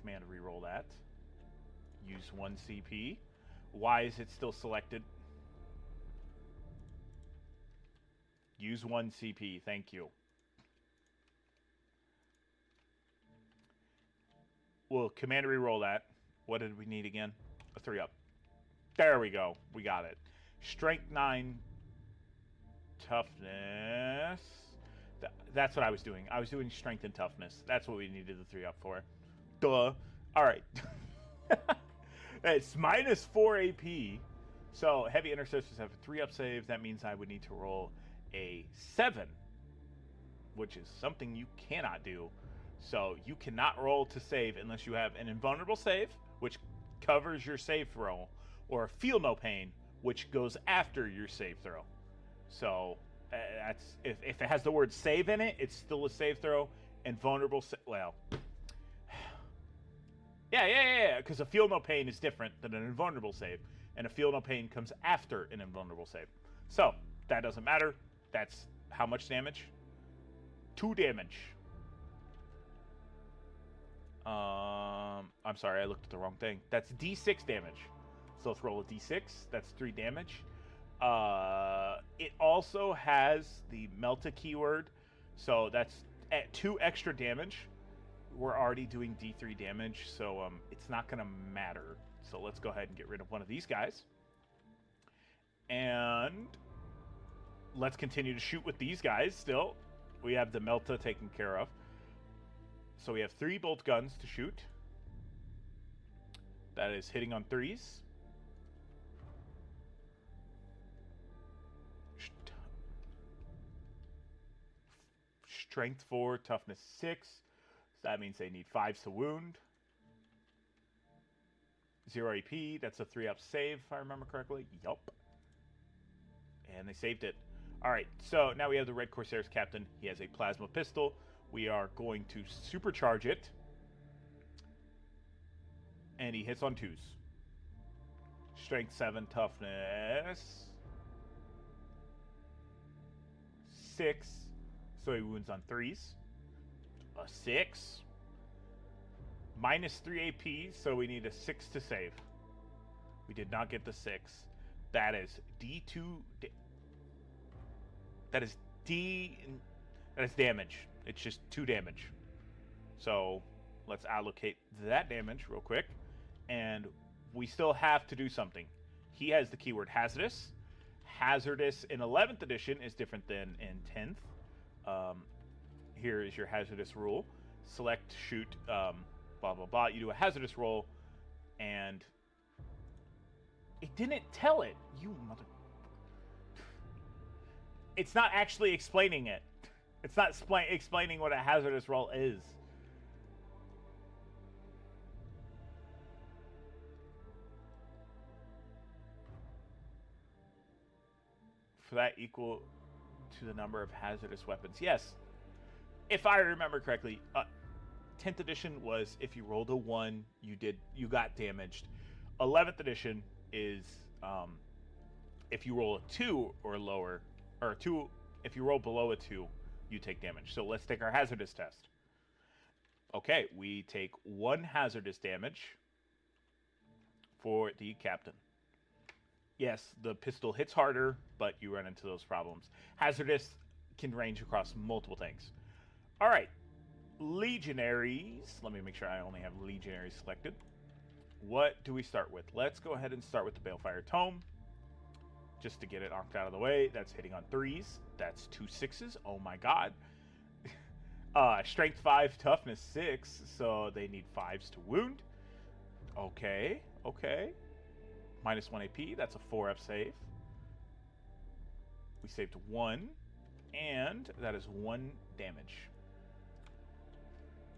command reroll that. Use 1 CP. Why is it still selected? Use 1 CP. Thank you. We'll command reroll that. What did we need again? A 3-up. There we go. We got it. Strength 9. Toughness. That's what I was doing. I was doing strength and toughness. That's what we needed the 3-up for. Duh. Alright. It's minus 4 AP. So heavy intercessors have a 3-up save. That means I would need to roll a 7, which is something you cannot do. So you cannot roll to save unless you have an invulnerable save, which covers your save throw, or a feel no pain, which goes after your save throw. So that's if it has the word save in it, it's still a save throw. And vulnerable, well, yeah, because a feel no pain is different than an invulnerable save, and a feel no pain comes after an invulnerable save. So that doesn't matter. That's how much damage? 2 damage. I'm sorry, I looked at the wrong thing. That's D6 damage. So let's roll a D6. That's 3 damage. It also has the Melta keyword, so that's at 2 extra damage. We're already doing D3 damage, so it's not going to matter. So let's go ahead and get rid of one of these guys. And let's continue to shoot with these guys still. We have the Melta taken care of. So we have 3 bolt guns to shoot. That is hitting on 3s. Strength 4, toughness 6. So that means they need 5s to wound. 0 AP. That's a 3-up save, if I remember correctly. Yup. And they saved it. Alright, so now we have the Red Corsair's captain. He has a plasma pistol. We are going to supercharge it. And he hits on 2s. Strength 7, toughness 6. So he wounds on 3s. A 6. Minus 3 AP, so we need a 6 to save. We did not get the 6. That is D2. That is damage. It's just 2 damage. So let's allocate that damage real quick. And we still have to do something. He has the keyword hazardous. Hazardous in 11th edition is different than in 10th. Here is your hazardous rule. Select, shoot, blah, blah, blah. You do a hazardous roll, and it didn't tell it. You mother... It's not actually explaining it. It's not explaining what a hazardous roll is. For that equal to the number of hazardous weapons. Yes. If I remember correctly, 10th edition was if you rolled a 1, you got damaged. 11th edition is if you roll a 2 or lower, or 2, if you roll below a 2, you take damage. So let's take our hazardous test. Okay, we take 1 hazardous damage for the captain. Yes, the pistol hits harder, but you run into those problems. Hazardous can range across multiple things. All right, legionaries. Let me make sure I only have legionaries selected. What do we start with? Let's go ahead and start with the Balefire Tome. Just to get it knocked out of the way. That's hitting on 3s. That's 2 6s. Oh my god. Strength 5, toughness 6. So they need 5s to wound. Okay, okay. Minus 1 AP. That's a 4F save. We saved 1. And that is 1 damage.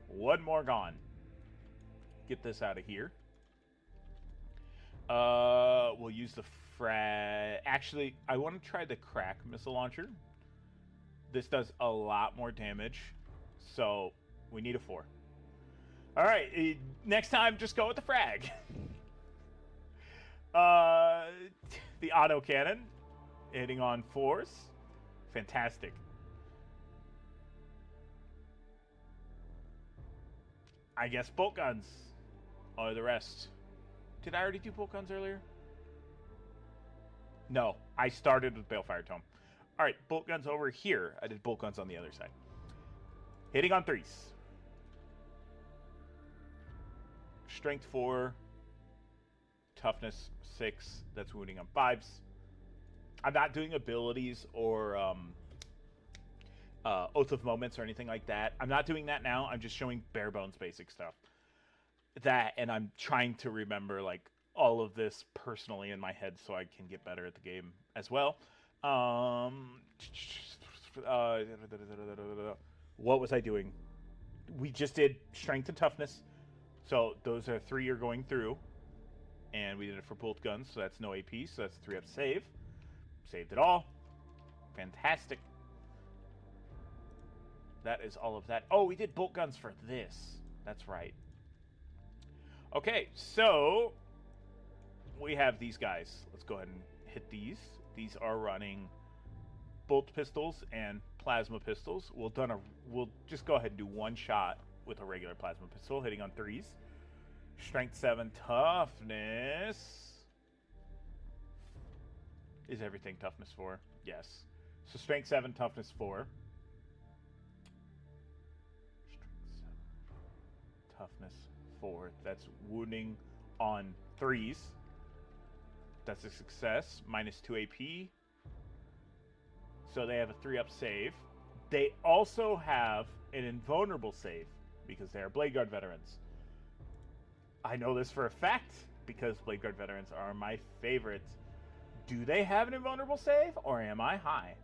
1 more gone. Get this out of here. We'll use the Actually, I want to try the crack missile launcher. This does a lot more damage, so we need a 4. All right, next time, just go with the frag. The auto cannon, hitting on 4s. Fantastic. I guess bolt guns are the rest. Did I already do bolt guns earlier? No, I started with Balefire Tome. All right, bolt guns over here. I did bolt guns on the other side. Hitting on 3s. Strength 4. Toughness 6. That's wounding on 5s. I'm not doing abilities or Oath of Moments or anything like that. I'm not doing that now. I'm just showing bare bones basic stuff. That, and I'm trying to remember like all of this personally in my head so I can get better at the game as well. What was I doing? We just did strength and toughness. So those are 3 you're going through. And we did it for bolt guns, so that's no AP, so that's 3 up save. Saved it all. Fantastic. That is all of that. Oh, we did bolt guns for this. That's right. Okay, so we have these guys. Let's go ahead and hit these. These are running bolt pistols and plasma pistols. We'll just go ahead and do 1 shot with a regular plasma pistol, hitting on 3s. Strength 7, toughness. Is everything toughness 4? Yes. So strength 7, toughness 4. Strength 7, toughness 4. That's wounding on 3s. That's a success. Minus 2 AP. So they have a 3 up save. They also have an invulnerable save because they are Blade Guard veterans. I know this for a fact because Blade Guard veterans are my favorites. Do they have an invulnerable save or am I high?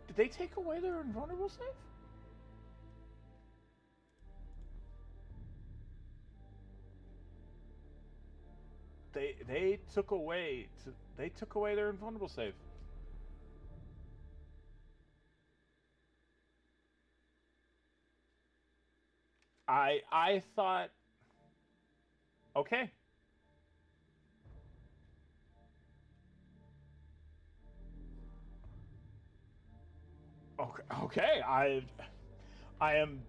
Did they take away their invulnerable save? They took away their invulnerable save. I thought, okay. Okay, I am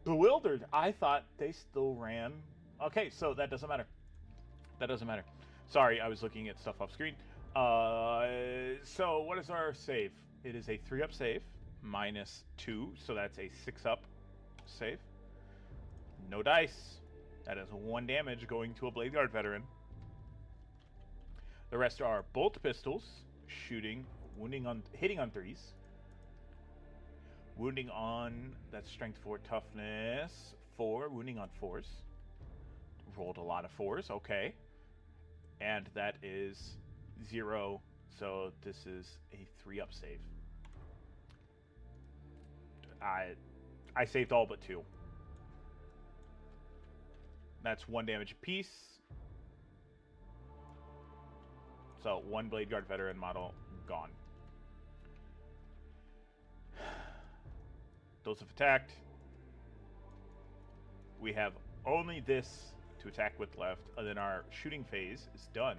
bewildered. I thought they still ran. Okay, so that doesn't matter. That doesn't matter. Sorry, I was looking at stuff off screen. So what is our save? It is a 3 up save, minus 2, so that's a 6 up save. No dice. That is 1 damage going to a Blade Guard veteran. The rest are bolt pistols, shooting, hitting on 3s. Wounding on, that's strength 4, toughness 4, wounding on 4s. Rolled a lot of 4s, okay. And that is 0, so this is a 3 up save. I saved all but 2. That's 1 damage apiece. So 1 Blade Guard veteran model gone. Those have attacked. We have only this to attack with left, and then our shooting phase is done.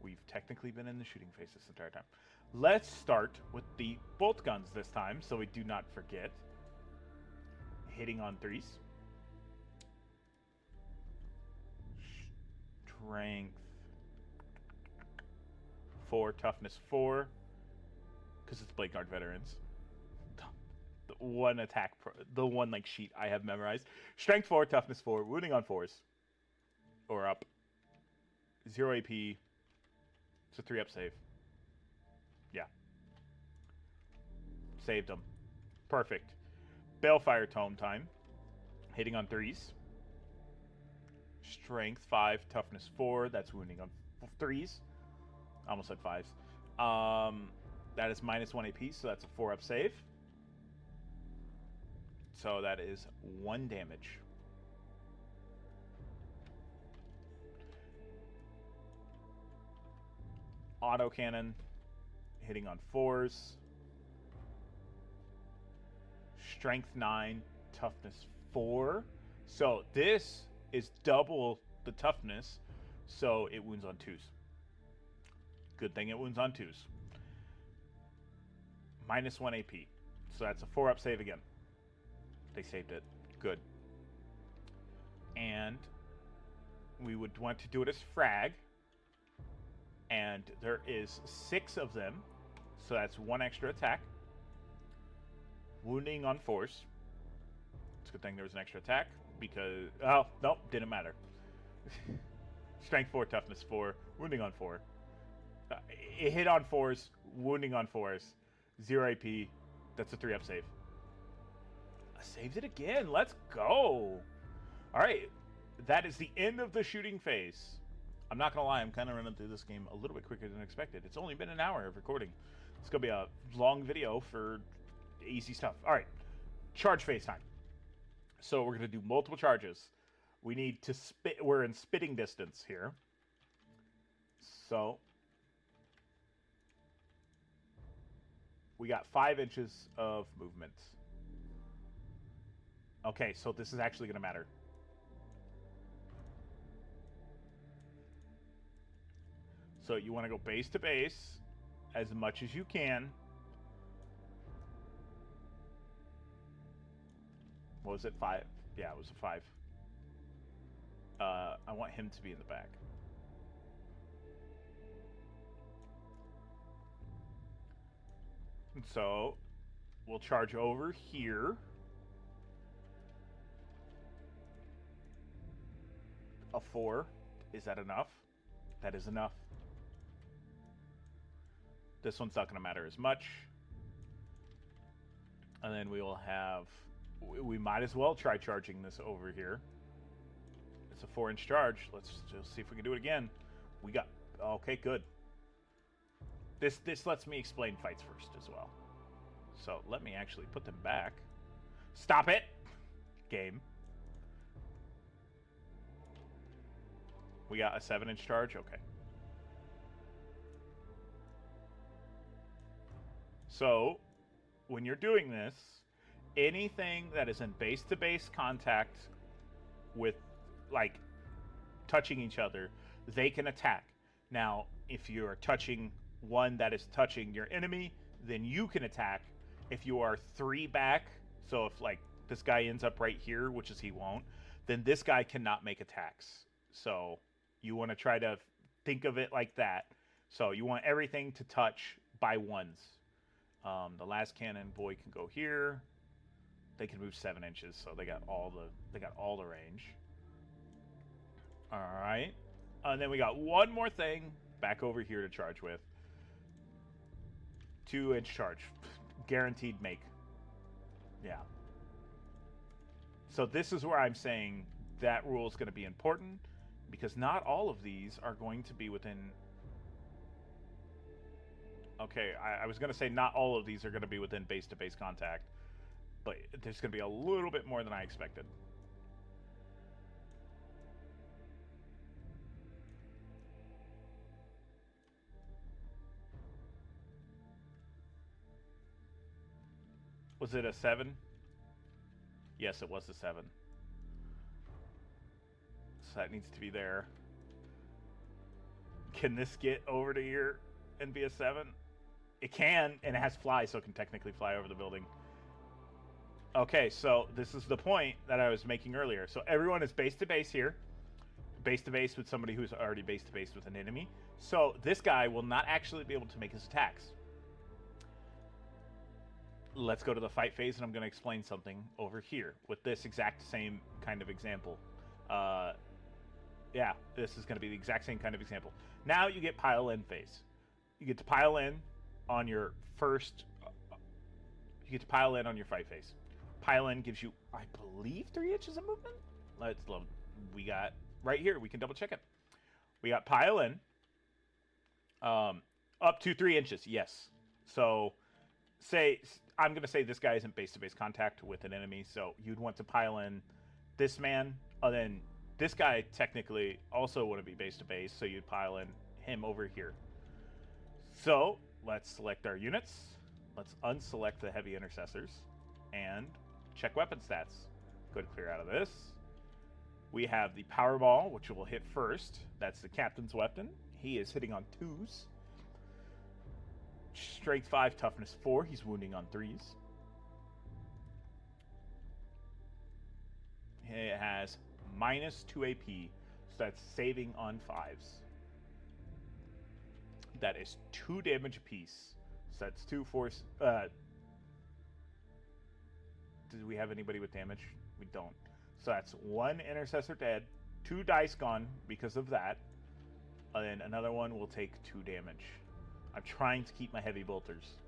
We've technically been in the shooting phase this entire time. Let's start with the bolt guns this time, so we do not forget. Hitting on 3s. Strength 4, toughness 4, because it's Blade Guard veterans. The one attack, the one like sheet I have memorized. Strength 4, toughness 4, wounding on 4s, or up. 0 AP. It's a 3-up save. Yeah. Saved him. Perfect. Balefire Tome time. Hitting on 3s. Strength 5, toughness 4. That's wounding on 3s. Almost said 5s. That is minus 1 AP, so that's a 4-up save. So that is 1 damage. Autocannon, hitting on 4s. Strength 9, toughness 4. So this is double the toughness, so it wounds on 2s. Good thing it wounds on 2s. Minus 1 AP. So that's a 4-up save again. They saved it. Good. And we would want to do it as frag. And there is 6 of them. So that's 1 extra attack. Wounding on 4s. It's a good thing there was an extra attack. Because... oh, nope. Didn't matter. Strength 4, toughness 4. Wounding on 4. It hit on 4s. Wounding on 4s. 0 AP. That's a 3-up save. I saved it again. Let's go. All right. That is the end of the shooting phase. I'm not going to lie. I'm kind of running through this game a little bit quicker than expected. It's only been an hour of recording. It's going to be a long video for easy stuff. All right. Charge phase time. So we're going to do multiple charges. We need to spit. We're in spitting distance here. So we got 5 inches of movement. Okay, so this is actually going to matter. So you want to go base to base as much as you can. What was it? 5? Yeah, it was a 5. I want him to be in the back. And so we'll charge over here. A 4. Is that enough? That is enough. This one's not going to matter as much. And then we will have... we might as well try charging this over here. It's a 4-inch charge. Let's just see if we can do it again. We got... okay, good. This lets me explain fights first as well. So let me actually put them back. Stop it! Game. We got a 7-inch charge? Okay. So, when you're doing this, anything that is in base-to-base contact with, like, touching each other, they can attack. Now, if you're touching one that is touching your enemy, then you can attack. If you are 3 back, so if, like, this guy ends up right here, which is he won't, then this guy cannot make attacks. So you want to try to think of it like that. So you want everything to touch by ones. The last cannon boy can go here. They can move 7 inches, so they got all the range. All right, and then we got one more thing back over here to charge with. 2-inch charge, guaranteed make. Yeah. So this is where I'm saying that rule is going to be important, because not all of these are going to be within... okay, I was going to say not all of these are going to be within base-to-base contact, but there's going to be a little bit more than I expected. Was it a 7? Yes, it was a 7. So that needs to be there. Can this get over to here and be a 7? It can, and it has fly, so it can technically fly over the building. Okay, so this is the point that I was making earlier. So everyone is base to base here. Base to base with somebody who's already base to base with an enemy. So this guy will not actually be able to make his attacks. Let's go to the fight phase, and I'm going to explain something over here with this exact same kind of example. Yeah, this is going to be the exact same kind of example. Now you get pile in phase. You get to pile in on your first... You get to pile in on your fight phase. Pile in gives you, I believe, 3 inches of movement? Let's look. We got right here. We can double check it. We got pile in. Up to 3 inches, yes. So, I'm going to say this guy isn't base-to-base contact with an enemy, so you'd want to pile in this man, and then this guy technically also wouldn't be base-to-base, so you'd pile in him over here. So, let's select our units. Let's unselect the heavy intercessors, and check weapon stats. Go to clear out of this. We have the Powerball, which will hit first. That's the captain's weapon. He is hitting on 2s. Strength 5, toughness 4. He's wounding on 3s. It has minus 2 AP, so that's saving on 5s. That is 2 damage apiece. So that's 2 force. Do we have anybody with damage? We don't. So that's 1 intercessor dead, 2 dice gone because of that, and then another one will take 2 damage. I'm trying to keep my heavy bolters.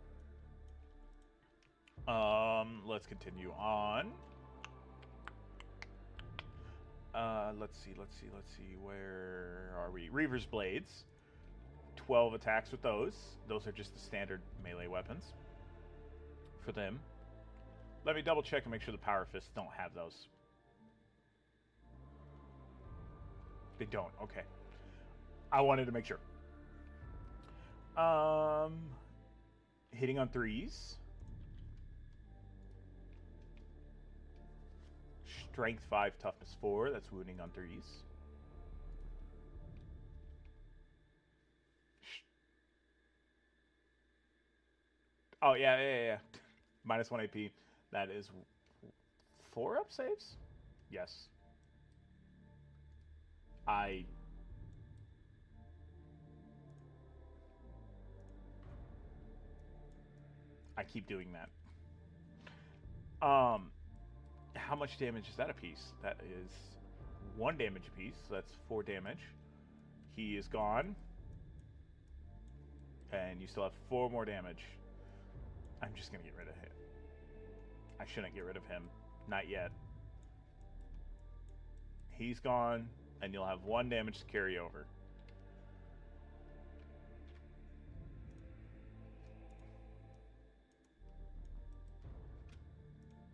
Let's continue on. Let's see. Where are we? Reaver's Blades. 12 attacks with those. Those are just the standard melee weapons for them. Let me double check and make sure the Power Fists don't have those. They don't. Okay. I wanted to make sure. Hitting on 3s. Strength 5, toughness 4. That's wounding on 3s. Oh, yeah. Minus 1 AP. That is 4 up saves? Yes. I keep doing that. How much damage is that a piece? That is 1 damage a piece. So that's 4 damage. He is gone. And you still have 4 more damage. I'm just going to get rid of him. I shouldn't get rid of him. Not yet. He's gone, and you'll have 1 damage to carry over.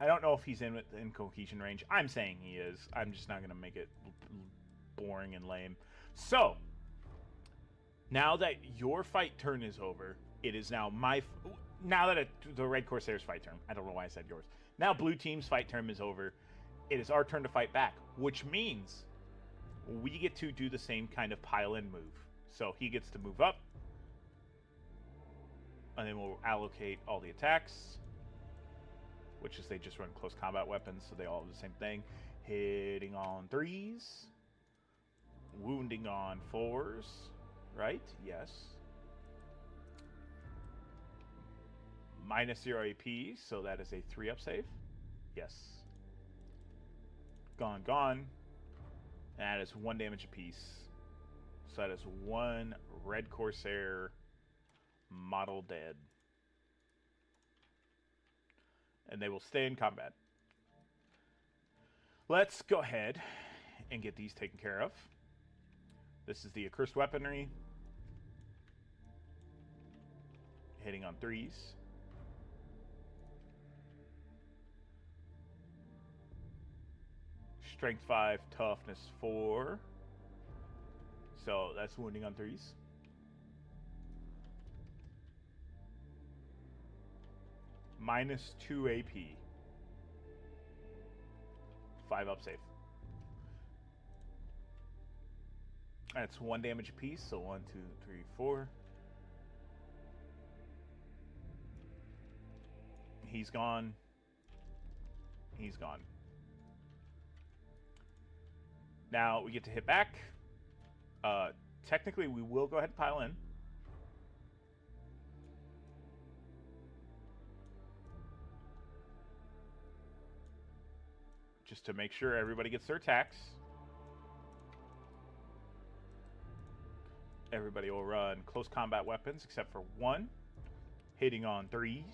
I don't know if he's in cohesion range. I'm saying he is. I'm just not going to make it boring and lame. So, now that your fight turn is over, it is now my... Now that the Red Corsair's fight turn, I don't know why I said yours. Now Blue Team's fight turn is over. It is our turn to fight back, which means we get to do the same kind of pile-in move. So he gets to move up, and then we'll allocate all the attacks, which is they just run close combat weapons, so they all have the same thing. Hitting on 3s, wounding on 4s, right? Yes. Minus 0 AP, so that is a 3 up save. Yes. Gone. And that is 1 damage apiece. So that is 1 Red Corsair model dead. And they will stay in combat. Let's go ahead and get these taken care of. This is the accursed weaponry. Hitting on 3s. Strength 5, toughness 4. So that's wounding on 3s. Minus 2 AP. 5 up save. That's 1 damage apiece, so 1, 2, 3, 4. He's gone. He's gone. Now we get to hit back. Technically, we will go ahead and pile in. Just to make sure everybody gets their attacks. Everybody will run close combat weapons except for one. Hitting on 3s.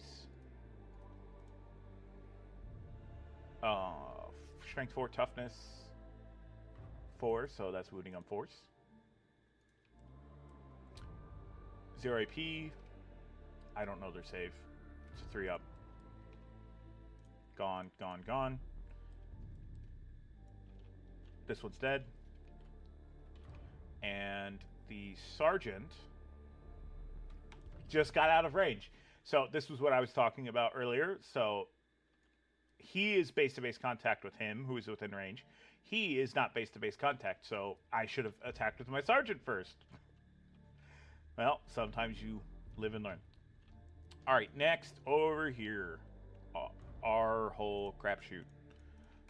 Strength 4, toughness 4, so that's wounding on 4s. 0 AP. I don't know their save. It's a 3-up. Gone, gone, gone. This one's dead. And the sergeant just got out of range. So this was what I was talking about earlier. So he is base-to-base contact with him, who is within range. He is not base-to-base contact, so I should have attacked with my sergeant first. Well, sometimes you live and learn. All right, next over here, our whole crapshoot.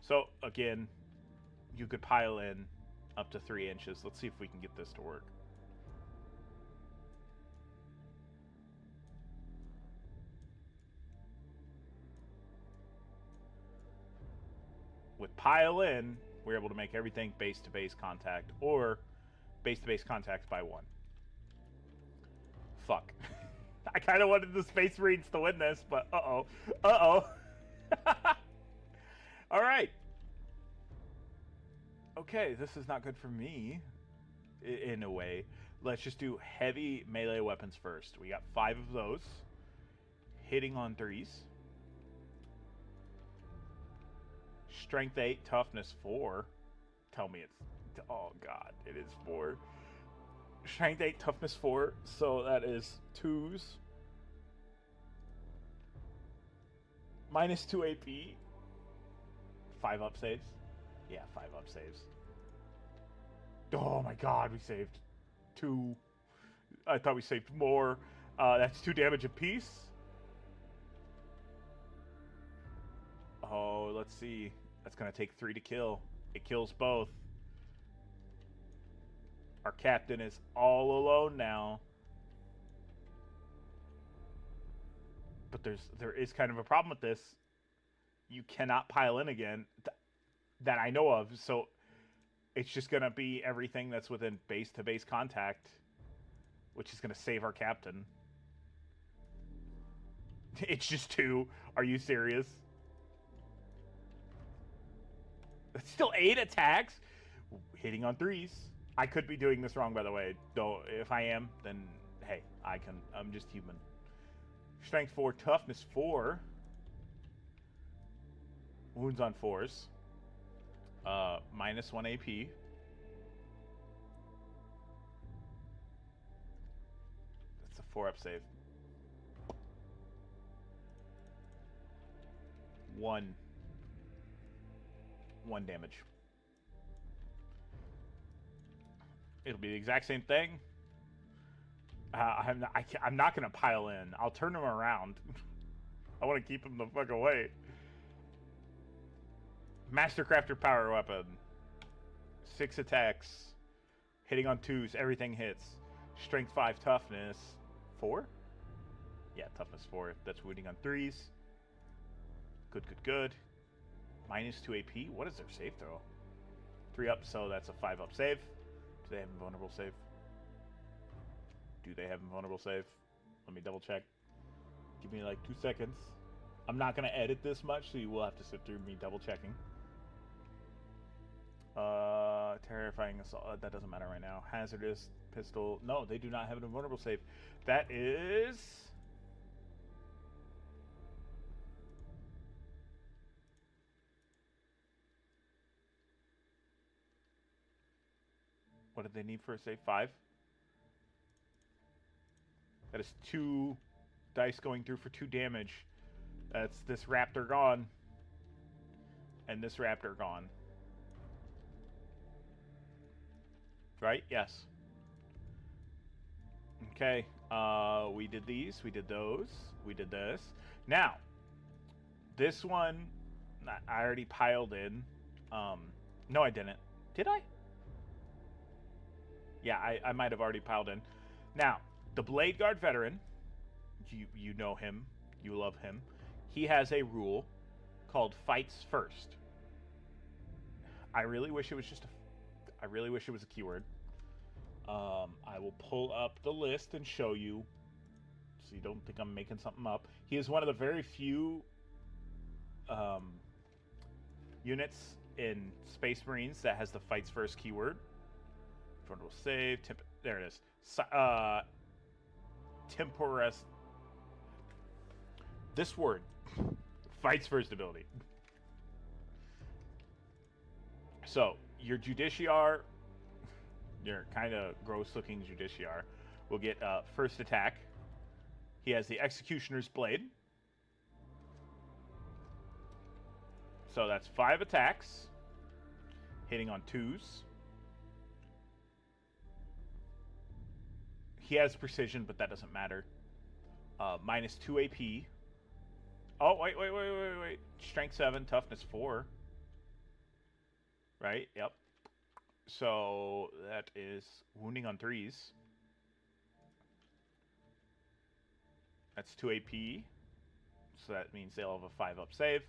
So again, you could pile in up to 3 inches. Let's see if we can get this to work. With pile in, we're able to make everything base-to-base contact or base-to-base contact by 1. Fuck. I kind of wanted the Space Marines to win this, but uh-oh. Uh-oh. All right. Okay, this is not good for me, in a way. Let's just do heavy melee weapons first. We got 5 of those. Hitting on 3s. Strength 8, toughness 4. Tell me it's... Oh, God, it is 4. Strength 8, toughness 4, so that is 2s. Minus 2 AP. 5 up saves. Yeah, 5 up saves. Oh my God, we saved 2. I thought we saved more. That's 2 damage apiece. Oh, let's see. That's going to take 3 to kill. It kills both. Our captain is all alone now. But there is kind of a problem with this. You cannot pile in again that I know of. So it's just going to be everything that's within base-to-base contact, which is going to save our captain. It's just 2. Are you serious? That's still 8 attacks. Hitting on 3s. I could be doing this wrong, by the way. Though if I am, then hey, I'm just human. Strength 4, toughness 4. Wounds on 4s. Minus 1 AP. That's a 4-up save. 1 damage. It'll be the exact same thing. I'm not going to pile in. I'll turn him around. I want to keep him the fuck away. Mastercrafter power weapon. 6 attacks. Hitting on 2s. Everything hits. Strength 5, toughness 4? Yeah, toughness 4. That's wounding on 3s. Good, good, good. Minus 2 AP. What is their save throw? 3 up, so that's a 5-up save. Do they have invulnerable save? Do they have invulnerable save? Let me double check. Give me like 2 seconds. I'm not going to edit this much, so you will have to sit through me double checking. Terrifying assault. That doesn't matter right now. Hazardous pistol. No, they do not have an invulnerable save. That is... What did they need for a save? 5? That is 2 dice going through for 2 damage. That's this raptor gone. And this raptor gone. Right? Yes. Okay. We did these. We did those. We did this. Now, This one, I already piled in. No, I didn't. Did I? Yeah, I might have already piled in. Now, the Blade Guard veteran, you know him, you love him. He has a rule called fights first. I really wish it was a keyword. I will pull up the list and show you, so you don't think I'm making something up. He is one of the very few units in Space Marines that has the fights first keyword. Front will save. There it is. Temporis. This word. Fights first ability. So, your Justiciar, your kind of gross looking Justiciar, will get first attack. He has the Executioner's Blade. So that's 5 attacks. Hitting on 2s. He has precision, but that doesn't matter. Minus 2 AP. Oh, wait. Strength 7, toughness 4. Right? Yep. So that is wounding on 3s. That's 2 AP. So that means they'll have a 5 up save.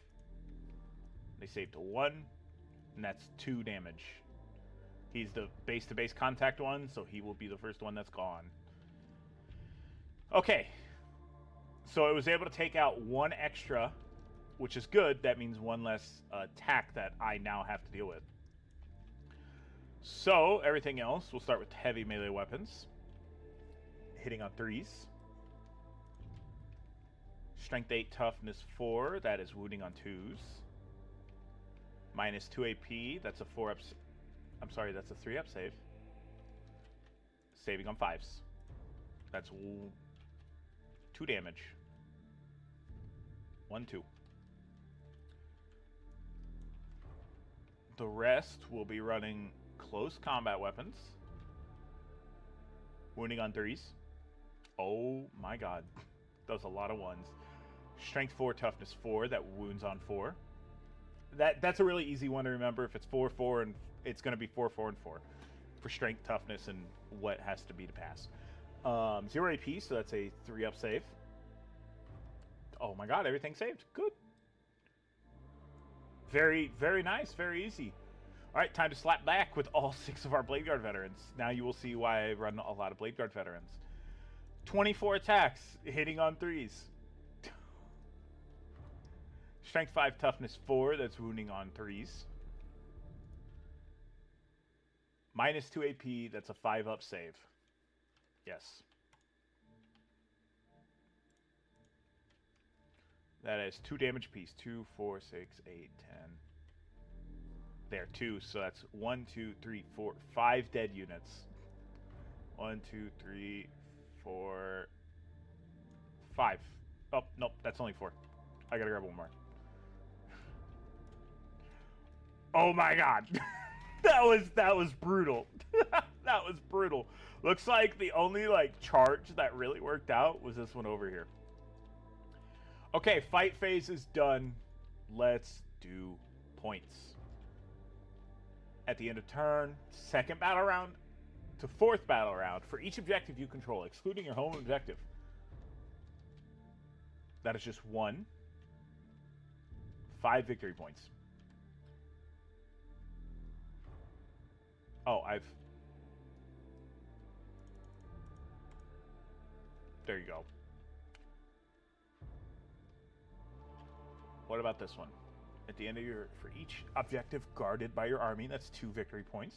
They save to 1. And that's 2 damage. He's the base-to-base contact one, so he will be the first one that's gone. Okay. So it was able to take out 1 extra, which is good. That means 1 less attack that I now have to deal with. So everything else, we'll start with heavy melee weapons. Hitting on 3s. Strength 8, toughness 4. That is wounding on 2s. Minus 2 AP. That's a 4 up. I'm sorry, that's a 3 up save. Saving on 5s. That's 2 damage. 1, 2. The rest will be running close combat weapons. Wounding on 3s. Oh my god. Those a lot of 1s. Strength 4, toughness 4. That wounds on 4. That's a really easy one to remember. If it's 4, 4, and it's going to be 4, 4, and 4 for strength, toughness, and what has to be to pass. 0 AP, so that's a 3 up save. Oh my god, everything saved. Good. Very, very nice. Very easy. All right, time to slap back with all 6 of our Blade Guard veterans. Now you will see why I run a lot of Blade Guard veterans. 24 attacks, hitting on 3s. Strength 5, toughness 4, that's wounding on 3s. Minus 2 AP, that's a 5 up save. Yes. That is 2 damage apiece. 2, 4, 6, 8, 10. There, 2. So that's 1, 2, 3, 4, 5 dead units. 1, 2, 3, 4, 5. Oh, nope, that's only 4. I gotta grab 1 more. Oh my god. that was brutal. That was brutal. Looks like the only charge that really worked out was this one over here. Okay, fight phase is done. Let's do points. At the end of turn, 2nd battle round to 4th battle round for each objective you control, excluding your home objective. That is just 1. 5 victory points. Oh, there you go. What about this one? At the end of for each objective guarded by your army, that's 2 victory points.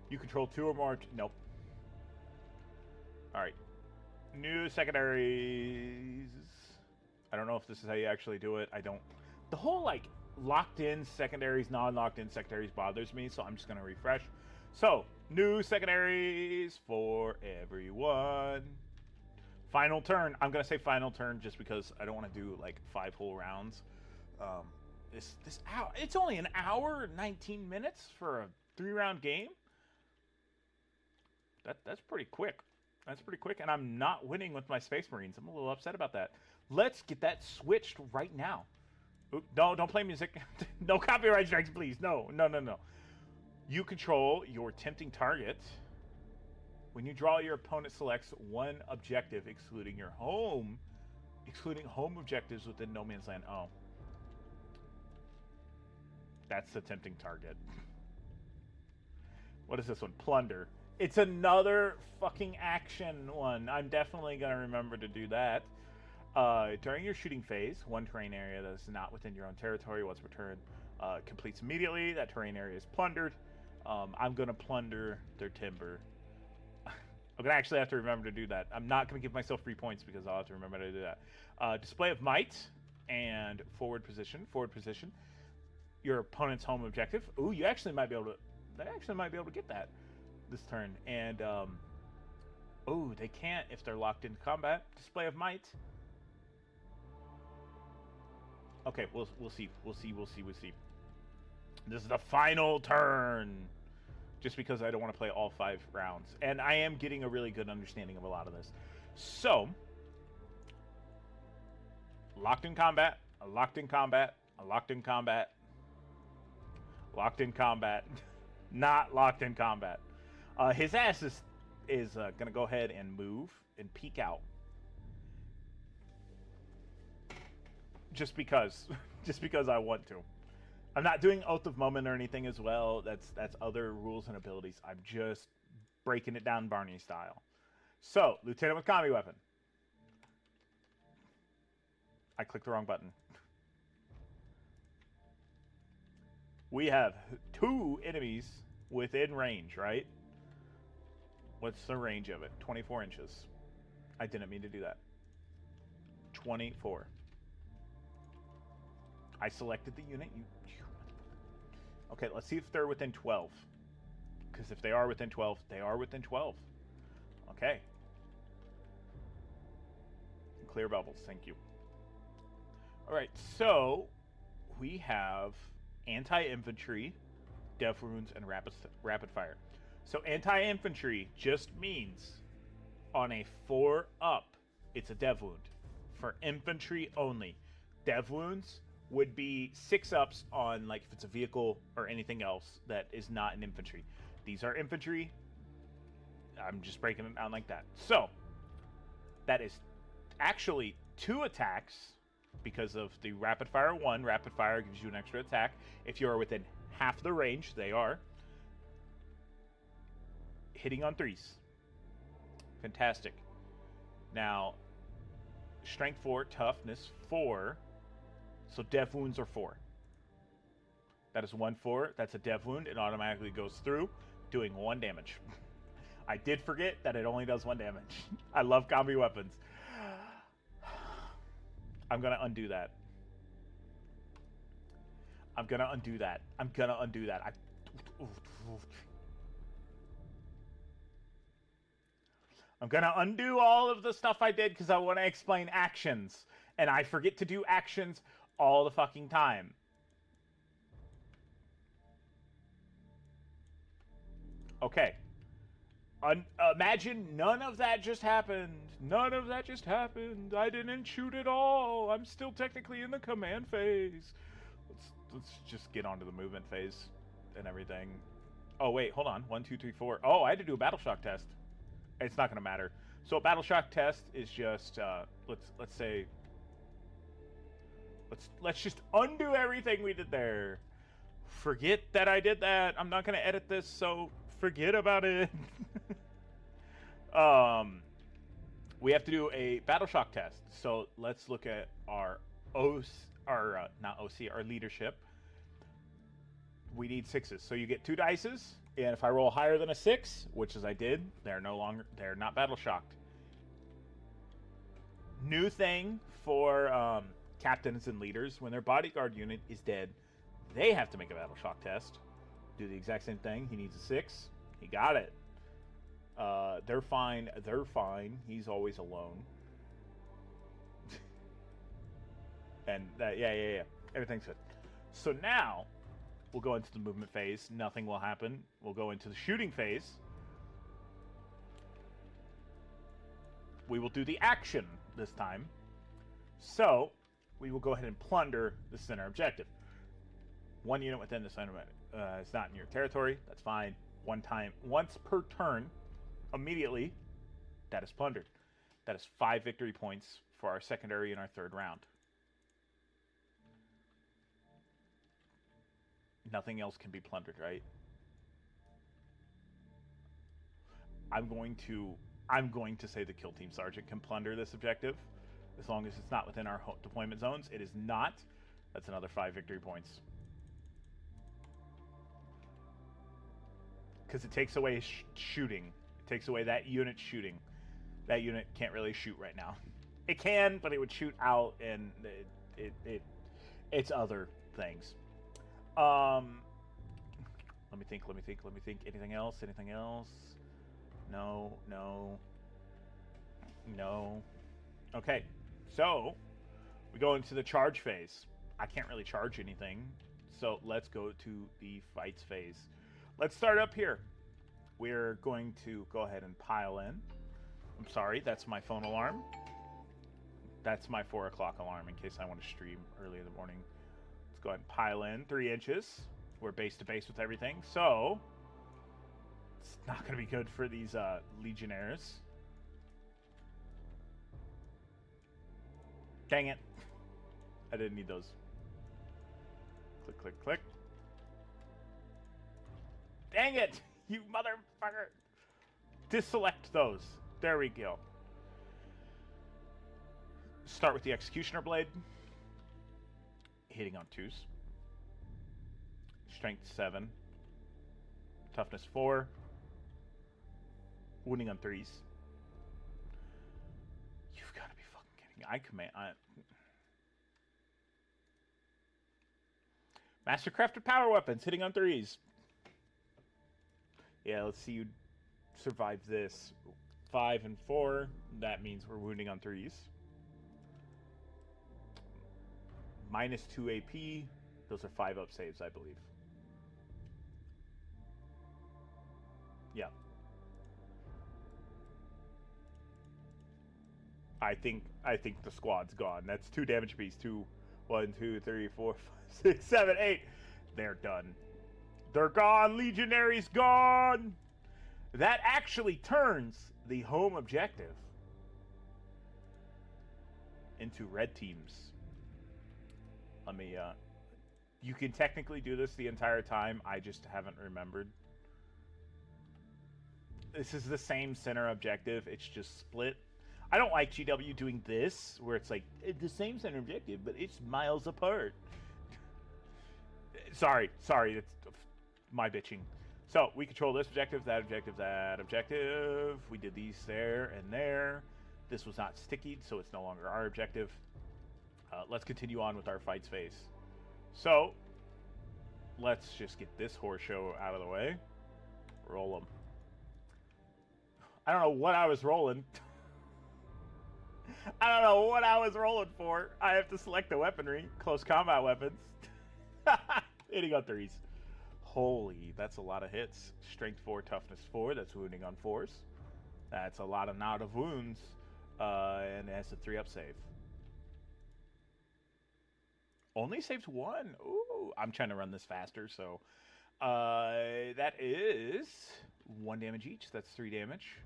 You control 2 or more. Nope. All right. New secondaries. I don't know if this is how you actually do it. I don't. The whole locked in secondaries, non-locked in secondaries bothers me, so I'm just gonna refresh. So, new secondaries for everyone. Final turn. I'm gonna say final turn just because I don't want to do 5 whole rounds. This hour, it's only an hour and 19 minutes for a 3-round game. That's pretty quick. That's pretty quick, and I'm not winning with my Space Marines. I'm a little upset about that. Let's get that switched right now. Oop, no, don't play music. No copyright strikes, please. No. You control your tempting target. When you draw, your opponent selects one objective, excluding home objectives within no man's land. Oh. That's the tempting target. What is this one? Plunder. It's another fucking action one. I'm definitely going to remember to do that. During your shooting phase, one terrain area that is not within your own territory, once returned, completes immediately. That terrain area is plundered. I'm going to plunder their timber. I'm going to actually have to remember to do that. I'm not going to give myself free points because I'll have to remember to do that. Display of might and forward position. Forward position. Your opponent's home objective. Ooh, you actually might be able to... They actually might be able to get that this turn. And, oh, they can't if they're locked into combat. Display of might. Okay, we'll see. We'll see. This is the final turn. Just because I don't want to play all 5 rounds. And I am getting a really good understanding of a lot of this. So, locked in combat. Locked in combat. Locked in combat. Locked in combat. Not locked in combat. His ass is going to go ahead and move and peek out. Just because I want to. I'm not doing Oath of Moment or anything as well. That's other rules and abilities. I'm just breaking it down Barney style. So, Lieutenant with combi weapon. I clicked the wrong button. We have 2 enemies within range, right? What's the range of it? 24 inches. I didn't mean to do that. 24. I selected the unit. Okay, let's see if they're within 12. Because if they are within 12, they are within 12. Okay. Clear bubbles, thank you. Alright, so we have anti-infantry, dev wounds, and rapid fire. So anti-infantry just means on a 4 up, it's a dev wound. For infantry only. Dev wounds would be 6 ups on, like, if it's a vehicle or anything else that is not an infantry. These are infantry. I'm just breaking it down like that. So, that is actually 2 attacks because of the rapid fire 1. Rapid fire gives you an extra attack. If you are within half the range, they are hitting on 3s. Fantastic. Now, strength 4, toughness 4. So dev wounds are 4. That is 1/4. That's a dev wound. It automatically goes through, doing 1 damage. I did forget that it only does 1 damage. I love combi weapons. I'm going to undo that. I'm going to undo that. I'm going to undo all of the stuff I did because I want to explain actions. And I forget to do actions all the fucking time. Okay. Imagine none of that just happened. None of that just happened. I didn't shoot at all. I'm still technically in the command phase. Let's just get onto the movement phase and everything. Oh, wait, hold on. 1, 2, 3, 4. Oh, I had to do a battle shock test. It's not going to matter. So a battle shock test is just, let's say... Let's just undo everything we did there. Forget that I did that. I'm not going to edit this, so forget about it. We have to do a battle shock test. So let's look at our our leadership. We need 6s. So you get 2 dices, and if I roll higher than a 6, which is I did, they're not battle shocked. New thing for captains and leaders, when their bodyguard unit is dead, they have to make a battle shock test. Do the exact same thing. He needs a 6. He got it. They're fine. He's always alone. And that, yeah. Everything's good. So now we'll go into the movement phase. Nothing will happen. We'll go into the shooting phase. we will do the action this time. So, we will go ahead and plunder the center objective. One unit within the center is not in your territory. That's fine. Once per turn, immediately, that is plundered. That is 5 victory points for our secondary in our third round. Nothing else can be plundered, right? I'm going to say the kill team sergeant can plunder this objective, as long as it's not within our deployment zones. It is not. That's another 5 victory points. Because it takes away shooting. It takes away that unit shooting. That unit can't really shoot right now. It can, but it would shoot out, and it's other things. Let me think. Anything else? No. Okay, so we go into the charge phase. I can't really charge anything, so let's go to the fights phase. Let's start up here. We're going to go ahead and pile in. I'm sorry, that's my phone alarm. That's my 4 o'clock alarm in case I want to stream early in the morning. Let's go ahead and pile in 3 inches. We're base to base with everything, so it's not going to be good for these legionnaires. Dang it. I didn't need those. Click. Dang it, you motherfucker. Deselect those. There we go. Start with the Executioner Blade. Hitting on 2s. Strength 7. Toughness 4. Wounding on 3s. You've got to be fucking kidding me. Mastercrafted Power Weapons. Hitting on 3s. Yeah, let's see you survive this. 5 and 4. That means we're wounding on 3s. Minus 2 AP. Those are 5 up saves, I believe. Yeah. I think the squad's gone. That's 2 damage apiece. 1, 2, 3, 4, 5, 6, 7, 8. They're done. They're gone. Legionaries gone. That actually turns the home objective into red teams. Let me, you can technically do this the entire time. I just haven't remembered. This is the same center objective. It's just split. I don't like GW doing this, where it's like, it's the same center objective, but it's miles apart. Sorry. It's my bitching. So, we control this objective, that objective, that objective. We did these there and there. This was not sticky, so it's no longer our objective. Let's continue on with our fights phase. So, let's just get this horse show out of the way. Roll them. I don't know what I was rolling. I don't know what I was rolling for. I have to select the weaponry. Close combat weapons. Hitting on 3s. Holy, that's a lot of hits. Strength 4, toughness 4. That's wounding on 4s. That's a lot of wounds. And it has a 3 up save. Only saves 1. Ooh, I'm trying to run this faster, so that is 1 damage each. That's 3 damage.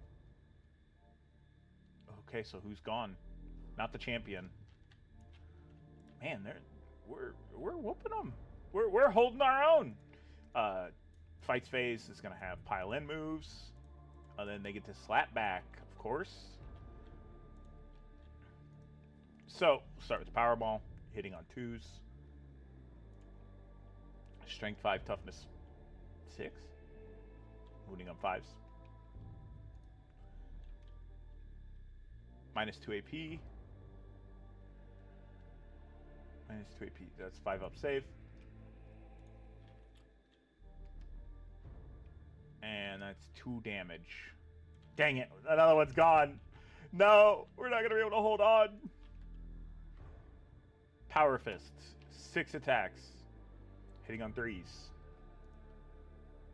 Okay, so who's gone? Not the champion. Man, we're whooping them. We're holding our own. Fights phase is gonna have pile in moves, and then they get to slap back, of course. So start with the Powerball, hitting on 2s. Strength 5, toughness 6. Wounding on 5s. Minus 2 AP. Minus 2 AP. That's 5 up save. And that's 2 damage. Dang it. Another one's gone. No, we're not going to be able to hold on. Power Fists. 6 attacks. Hitting on 3s.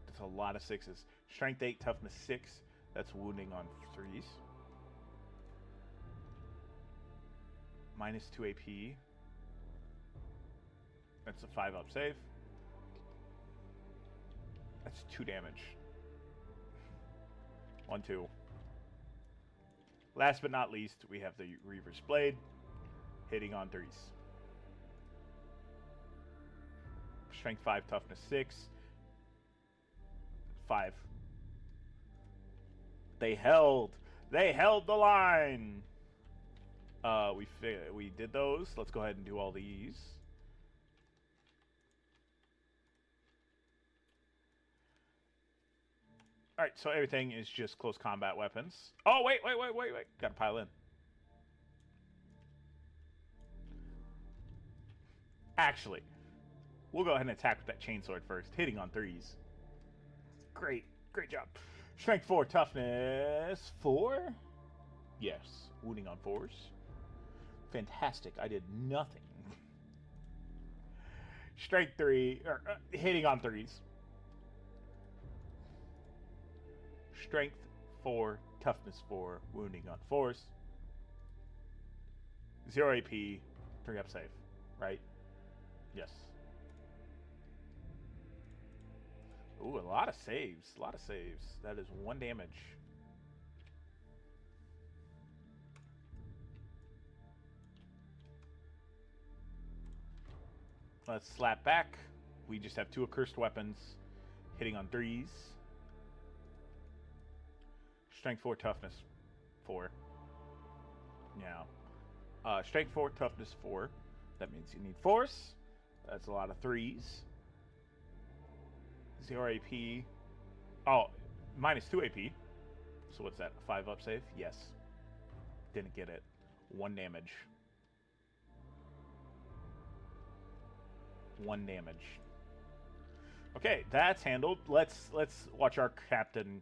That's a lot of 6s. Strength 8, toughness 6. That's wounding on 3s. minus 2 AP. That's a 5-up save. That's 2 damage. 1, 2. Last but not least, we have the Reaver's Blade, hitting on 3s. Strength 5, toughness 6. 5. They held the line. We did those. Let's go ahead and do all these. All right, so everything is just close combat weapons. Oh, wait. Gotta pile in. Actually, we'll go ahead and attack with that chainsword first, hitting on 3s. Great job. Strength 4, toughness 4. Yes, wounding on 4s. Fantastic. I did nothing. Strength 3, hitting on 3s. Strength 4, toughness 4, wounding on 4s. 0 AP, 3-up save, right? Yes. Ooh, a lot of saves. That is 1 damage. Let's slap back. We just have 2 accursed weapons hitting on 3s. Strength 4, toughness 4. Yeah. Strength 4, toughness 4. That means you need force. That's a lot of 3s. 0 AP. Oh, minus 2 AP. So what's that? A 5-up save? Yes. Didn't get it. 1 damage. 1 damage. Okay, that's handled. Let's watch our captain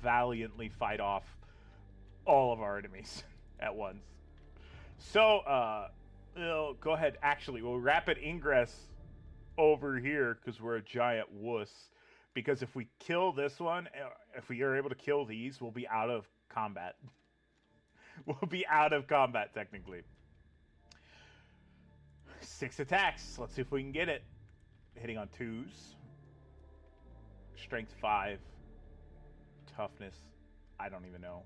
valiantly fight off all of our enemies at once. So, go ahead. Actually, we'll rapid ingress over here because we're a giant wuss. Because if we kill this one, if we are able to kill these, we'll be out of combat. We'll be out of combat, technically. 6 attacks. Let's see if we can get it. Hitting on 2s. Strength 5. Toughness, I don't even know.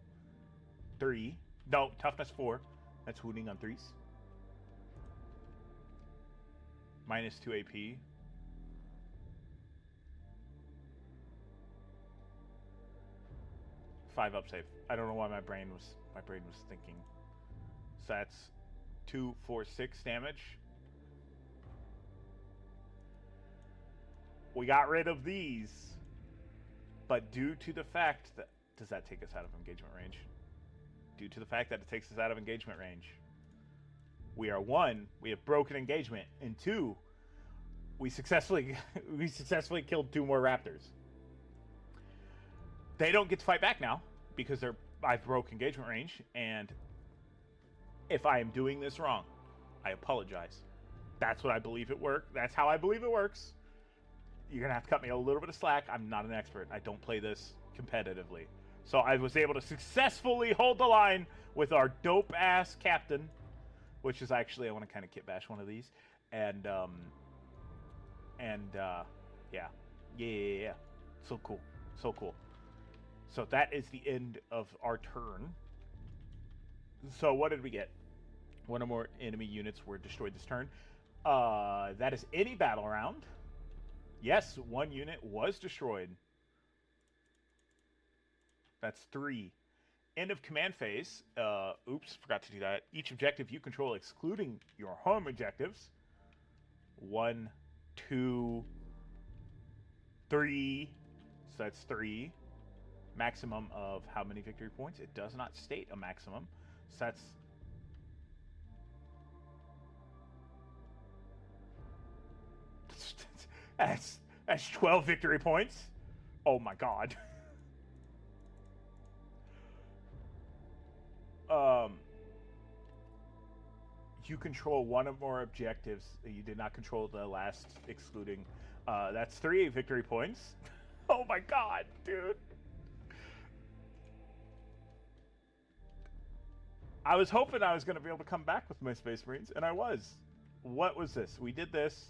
3. No, toughness 4. That's wounding on 3s. Minus 2 AP. Five-up save. I don't know why my brain was thinking. So that's 2, 4, 6 damage. We got rid of these. But due to the fact that... Does that take us out of engagement range? Due to the fact that it takes us out of engagement range. We are 1, we have broken engagement. And 2, we successfully killed 2 more raptors. They don't get to fight back now because I've broke engagement range, and if I am doing this wrong, I apologize. That's what I believe it works. That's how I believe it works. You're gonna have to cut me a little bit of slack. I'm not an expert. I don't play this competitively. So I was able to successfully hold the line with our dope ass captain, which is actually, I want to kind of kit bash one of these, and yeah. So cool. So that is the end of our turn. So what did we get? 1 or more enemy units were destroyed this turn. That is any battle round. Yes, 1 unit was destroyed. That's 3. End of command phase. Oops, forgot to do that. Each objective you control, excluding your home objectives. 1, 2, 3. So that's 3. Maximum of how many victory points? It does not state a maximum. So that's 12 victory points. Oh my god. You control 1 or more objectives. You did not control the last excluding. That's 3 victory points. Oh my god, dude. I was hoping I was going to be able to come back with my Space Marines, and I was. What was this? We did this.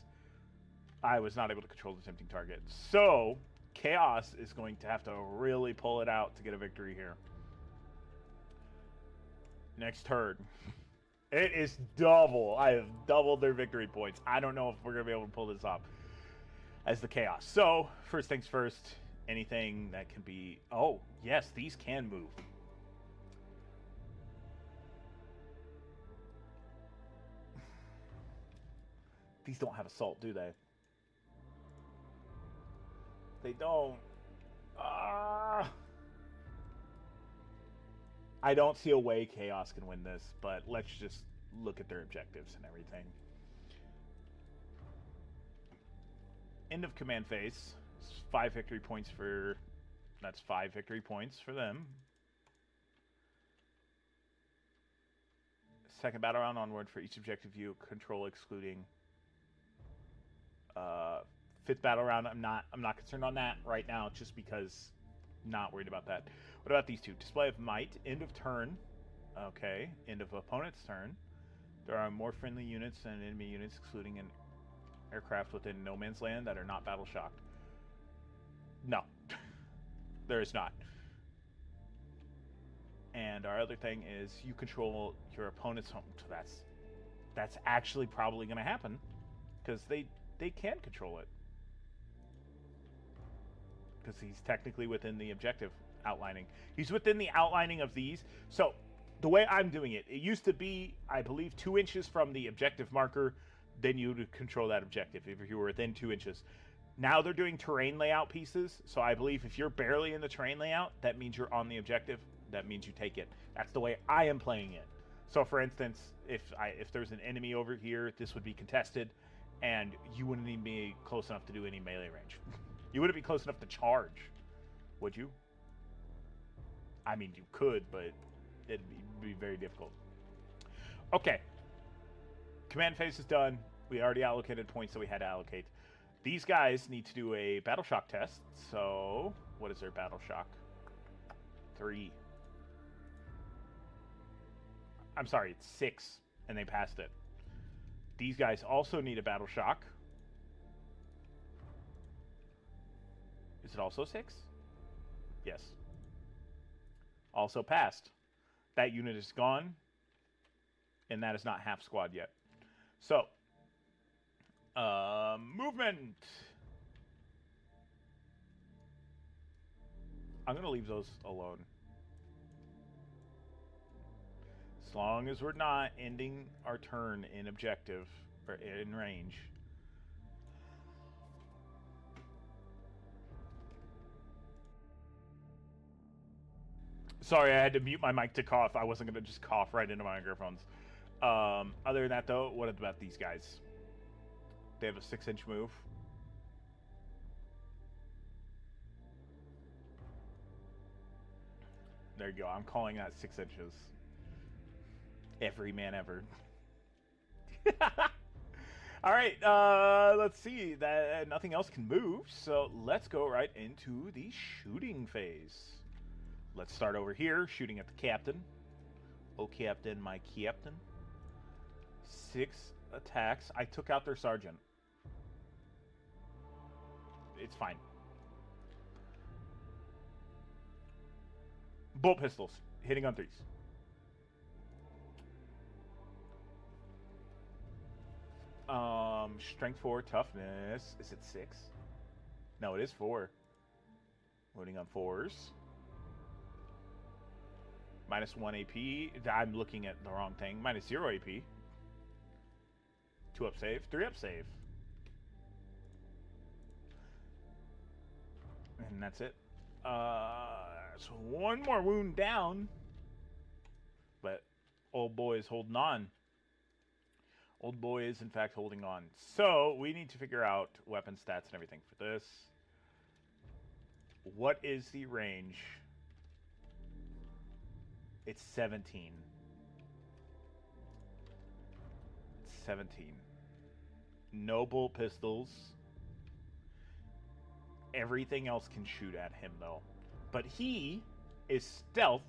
I was not able to control the tempting target. So, Chaos is going to have to really pull it out to get a victory here. Next turn. It is double. I have doubled their victory points. I don't know if we're going to be able to pull this off as the Chaos. So, first things first, anything that can be... Oh, yes, these can move. These don't have assault, do they? They don't. I don't see a way Chaos can win this, but let's just look at their objectives and everything. End of command phase. 5 victory points for... That's 5 victory points for them. Second battle round onward for each objective you control, excluding... fifth battle round, I'm not concerned on that right now, just because not worried about that. What about these two? Display of might, end of turn. Okay, end of opponent's turn. There are more friendly units than enemy units, excluding an aircraft within no man's land that are not battle shocked. No, there is not. And our other thing is you control your opponent's home. So that's actually probably going to happen, because they can control it. Because he's technically within the objective outlining. He's within the outlining of these. So the way I'm doing it, it used to be, I believe, 2 inches from the objective marker, then you would control that objective if you were within 2 inches. Now they're doing terrain layout pieces, so I believe if you're barely in the terrain layout, that means you're on the objective. That means you take it. That's the way I am playing it. So for instance, if there's an enemy over here, this would be contested, and you wouldn't even be close enough to do any melee range. You wouldn't be close enough to charge, would you? I mean, you could, but it'd be very difficult. Okay. Command phase is done. We already allocated points that we had to allocate. These guys need to do a battle shock test. So, what is their battle shock? 3. I'm sorry, it's 6, and they passed it. These guys also need a battle shock. Is it also 6? Yes. Also passed. That unit is gone, and that is not half squad yet. So, movement. I'm going to leave those alone. As long as we're not ending our turn in objective, or in range. Sorry, I had to mute my mic to cough. I wasn't going to just cough right into my microphones. Other than that, though, what about these guys? They have a 6-inch move. There you go. I'm calling that 6 inches. Every man ever. All right, let's see. That nothing else can move, so let's go right into the shooting phase. Let's start over here, shooting at the captain. Oh, captain, my captain. 6 attacks. I took out their sergeant. It's fine. Bolt pistols, hitting on 3s. Strength 4, toughness. Is it 6? No, it is 4. Loading on 4s. -1 AP. I'm looking at the wrong thing. -0 AP. 2 up save. 3 up save. And that's it. So 1 more wound down. But old boy is holding on. Old boy is, in fact, holding on. So we need to figure out weapon stats and everything for this. What is the range? It's 17. 17. No bolt pistols. Everything else can shoot at him, though. But he is stealth.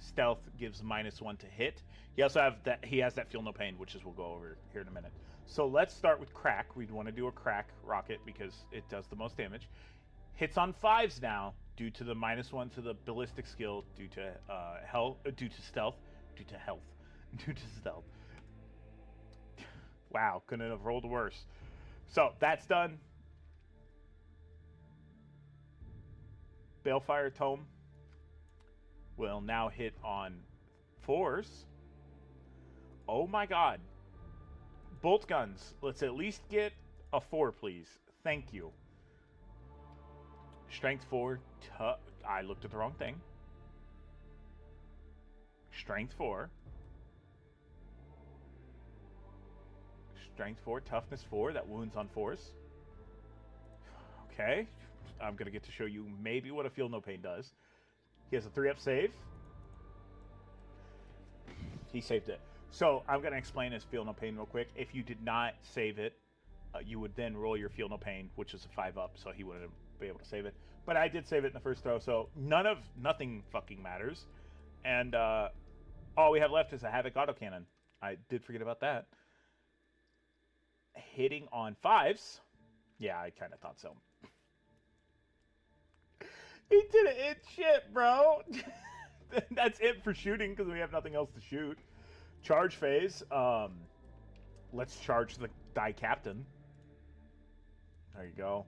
Stealth gives -1 to hit. He also has that feel no pain, which is we'll go over here in a minute. So let's start with crack. We'd want to do a crack rocket because it does the most damage. Hits on 5s now due to the -1 to the ballistic skill, due to due to stealth, due to health, due to stealth. Wow, couldn't have rolled worse. So that's done. Balefire Tome will now hit on 4s. Oh my god. Bolt guns. Let's at least get a 4, please. Thank you. Strength 4. I looked at the wrong thing. Strength 4. Strength 4. Toughness 4. That wounds on 4s. Okay. I'm going to get to show you maybe what a feel no pain does. He has a 3-up save. He saved it. So I'm going to explain his feel no pain real quick. If you did not save it, you would then roll your feel no pain, which is a 5-up, so he wouldn't be able to save it. But I did save it in the first throw, so nothing fucking matters. And all we have left is a Havoc autocannon. I did forget about that. Hitting on 5s. Yeah, I kind of thought so. He didn't hit shit, bro. That's it for shooting because we have nothing else to shoot. Charge phase. Let's charge the die captain. There you go.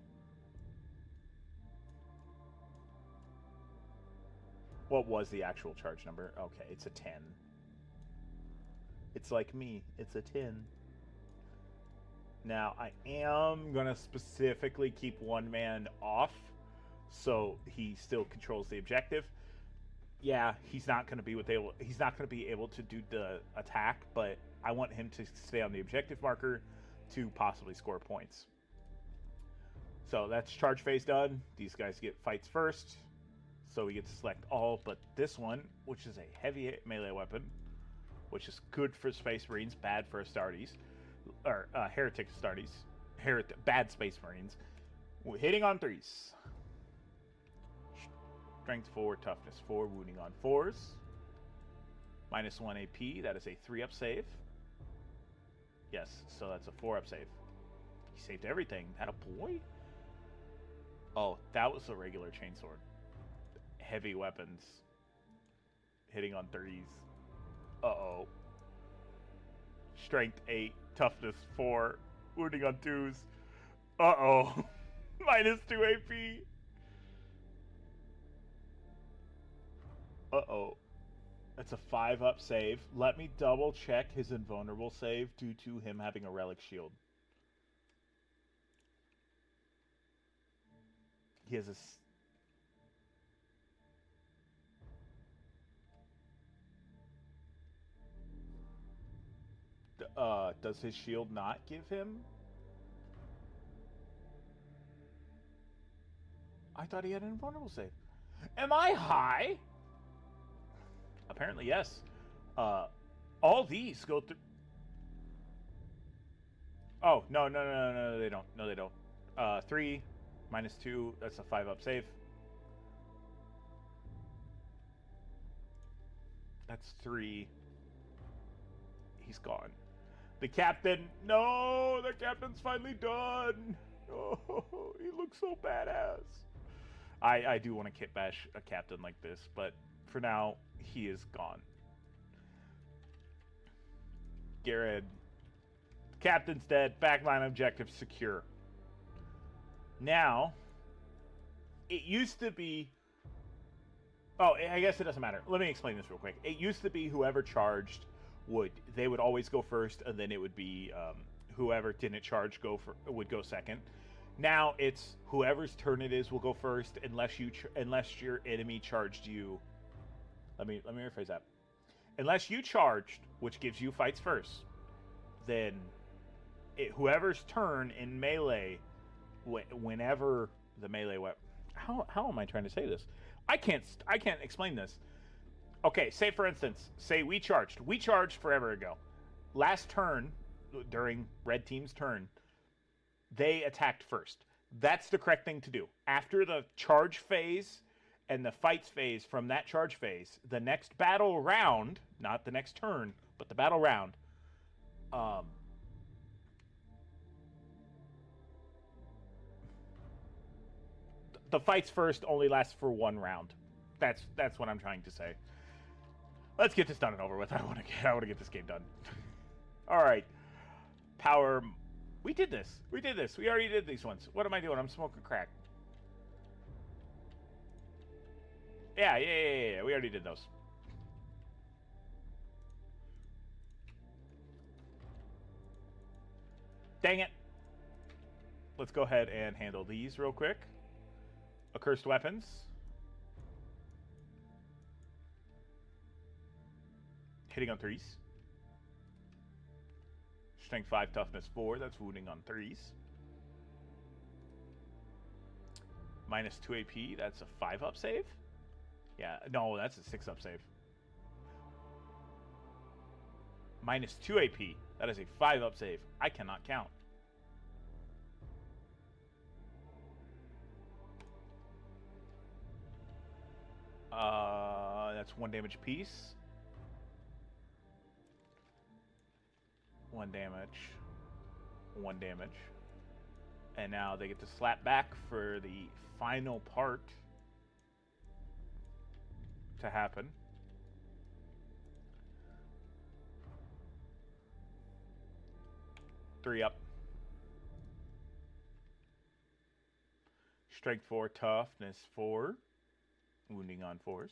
What was the actual charge number? Okay, it's a 10. It's like me. It's a 10. Now, I am going to specifically keep one man off so he still controls the objective. Yeah, he's not going to be able to do the attack, but I want him to stay on the objective marker to possibly score points. So that's charge phase done. These guys get fights first, so we get to select all but this one, which is a heavy melee weapon, which is good for Space Marines, bad for Astartes, or Heretic Astartes, bad Space Marines. We're hitting on 3s. Strength 4, Toughness 4, wounding on 4s. -1 AP, that is a 3-up save. Yes, so that's a 4-up save. He saved everything. Had a boy? Oh, that was a regular chainsword. Heavy weapons. Hitting on 3s. Uh-oh. Strength 8, Toughness 4, wounding on 2s. Uh-oh. -2 AP. Uh-oh. That's a 5-up save. Let me double check his invulnerable save due to him having a relic shield. He has a... does his shield not give him? I thought he had an invulnerable save. Am I high? Apparently, yes. All these go through... Oh, no, they don't. No, they don't. 3, -2, that's a 5-up save. That's 3. He's gone. The captain... No! The captain's finally done! Oh, he looks so badass. I do want to kit bash a captain like this, but for now, he is gone. Garrett. Captain's dead. Backline objective secure. Now, it used to be... Oh, I guess it doesn't matter. Let me explain this real quick. It used to be whoever charged they would always go first, and then it would be whoever didn't charge would go second. Now it's whoever's turn it is will go first unless your enemy charged you. Let me rephrase that. Unless you charged, which gives you fights first, then whoever's turn in melee, whenever the melee weapon. How am I trying to say this? I can't explain this. Okay, say for instance, we charged forever ago. Last turn, during red team's turn, they attacked first. That's the correct thing to do. After the charge phase and the fights phase from that charge phase, the next battle round, not the next turn, but the battle round, the fights first only last for 1 round. That's what I'm trying to say. Let's get this done and over with. I want to get this game done. All right. Power. We did this. We already did these ones. What am I doing? I'm smoking crack. Yeah. We already did those. Dang it. Let's go ahead and handle these real quick. Accursed weapons. Hitting on 3s. Strength 5, toughness 4. That's wounding on 3s. Minus 2 AP. That's a 5 up save. Yeah, no, that's a 6 up save. Minus 2 AP. That is a 5 up save. I cannot count. That's 1 damage apiece. 1 damage. 1 damage. And now they get to slap back for the final part to happen. Three up. Strength 4, toughness 4. Wounding on 4s.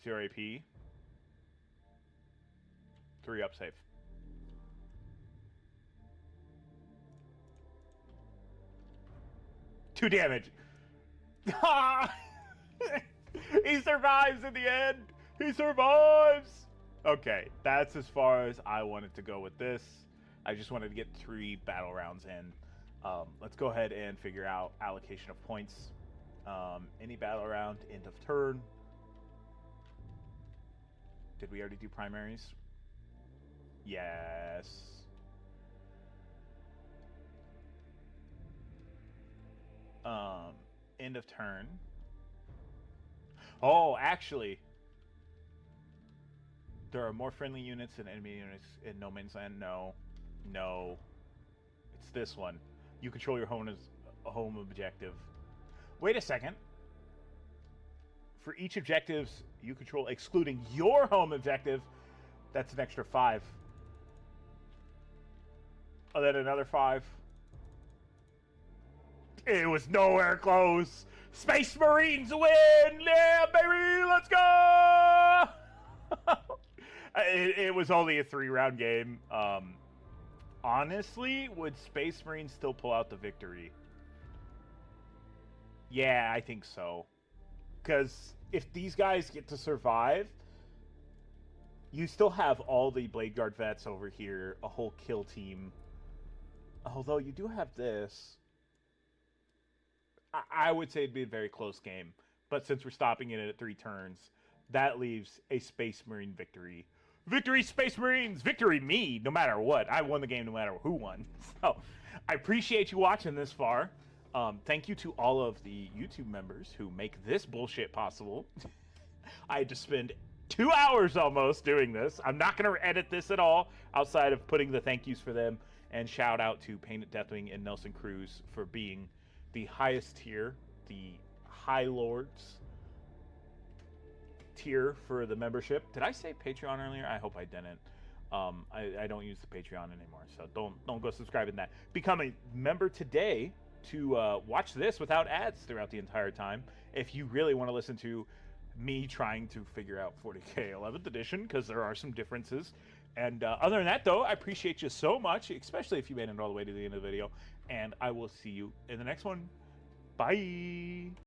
0 AP. 3 up save. Two damage. He survives in the end. He survives. Okay, that's as far as I wanted to go with this. I just wanted to get 3 battle rounds in. Let's go ahead and figure out allocation of points. Any battle round, end of turn. Did we already do primaries? Yes. End of turn. Oh, actually, there are more friendly units than enemy units in No Man's Land. No. It's this one. You control your home objective. Wait a second. For each objectives you control, excluding your home objective, that's an extra 5. And then another 5. It was nowhere close. Space Marines win! Yeah, baby! Let's go! It was only a 3-round game. Honestly, would Space Marines still pull out the victory? Yeah, I think so. Because if these guys get to survive, you still have all the Blade Guard vets over here, a whole kill team. Although you do have this. I would say it'd be a very close game. But since we're stopping it at 3 turns, that leaves a Space Marine victory. Victory, Space Marines! Victory me, no matter what. I won the game no matter who won. So, I appreciate you watching this far. Thank you to all of the YouTube members who make this bullshit possible. I had to spend 2 hours almost doing this. I'm not going to edit this at all, outside of putting the thank yous for them. And shout out to Painted Deathwing and Nelson Cruz for being the highest tier, the High Lords tier for the membership. Did I say Patreon earlier? I hope I didn't. I don't use the Patreon anymore, so don't go subscribing that. Become a member today to watch this without ads throughout the entire time. If you really want to listen to me trying to figure out 40k 11th edition, because there are some differences. And other than that, though, I appreciate you so much, especially if you made it all the way to the end of the video. And I will see you in the next one. Bye.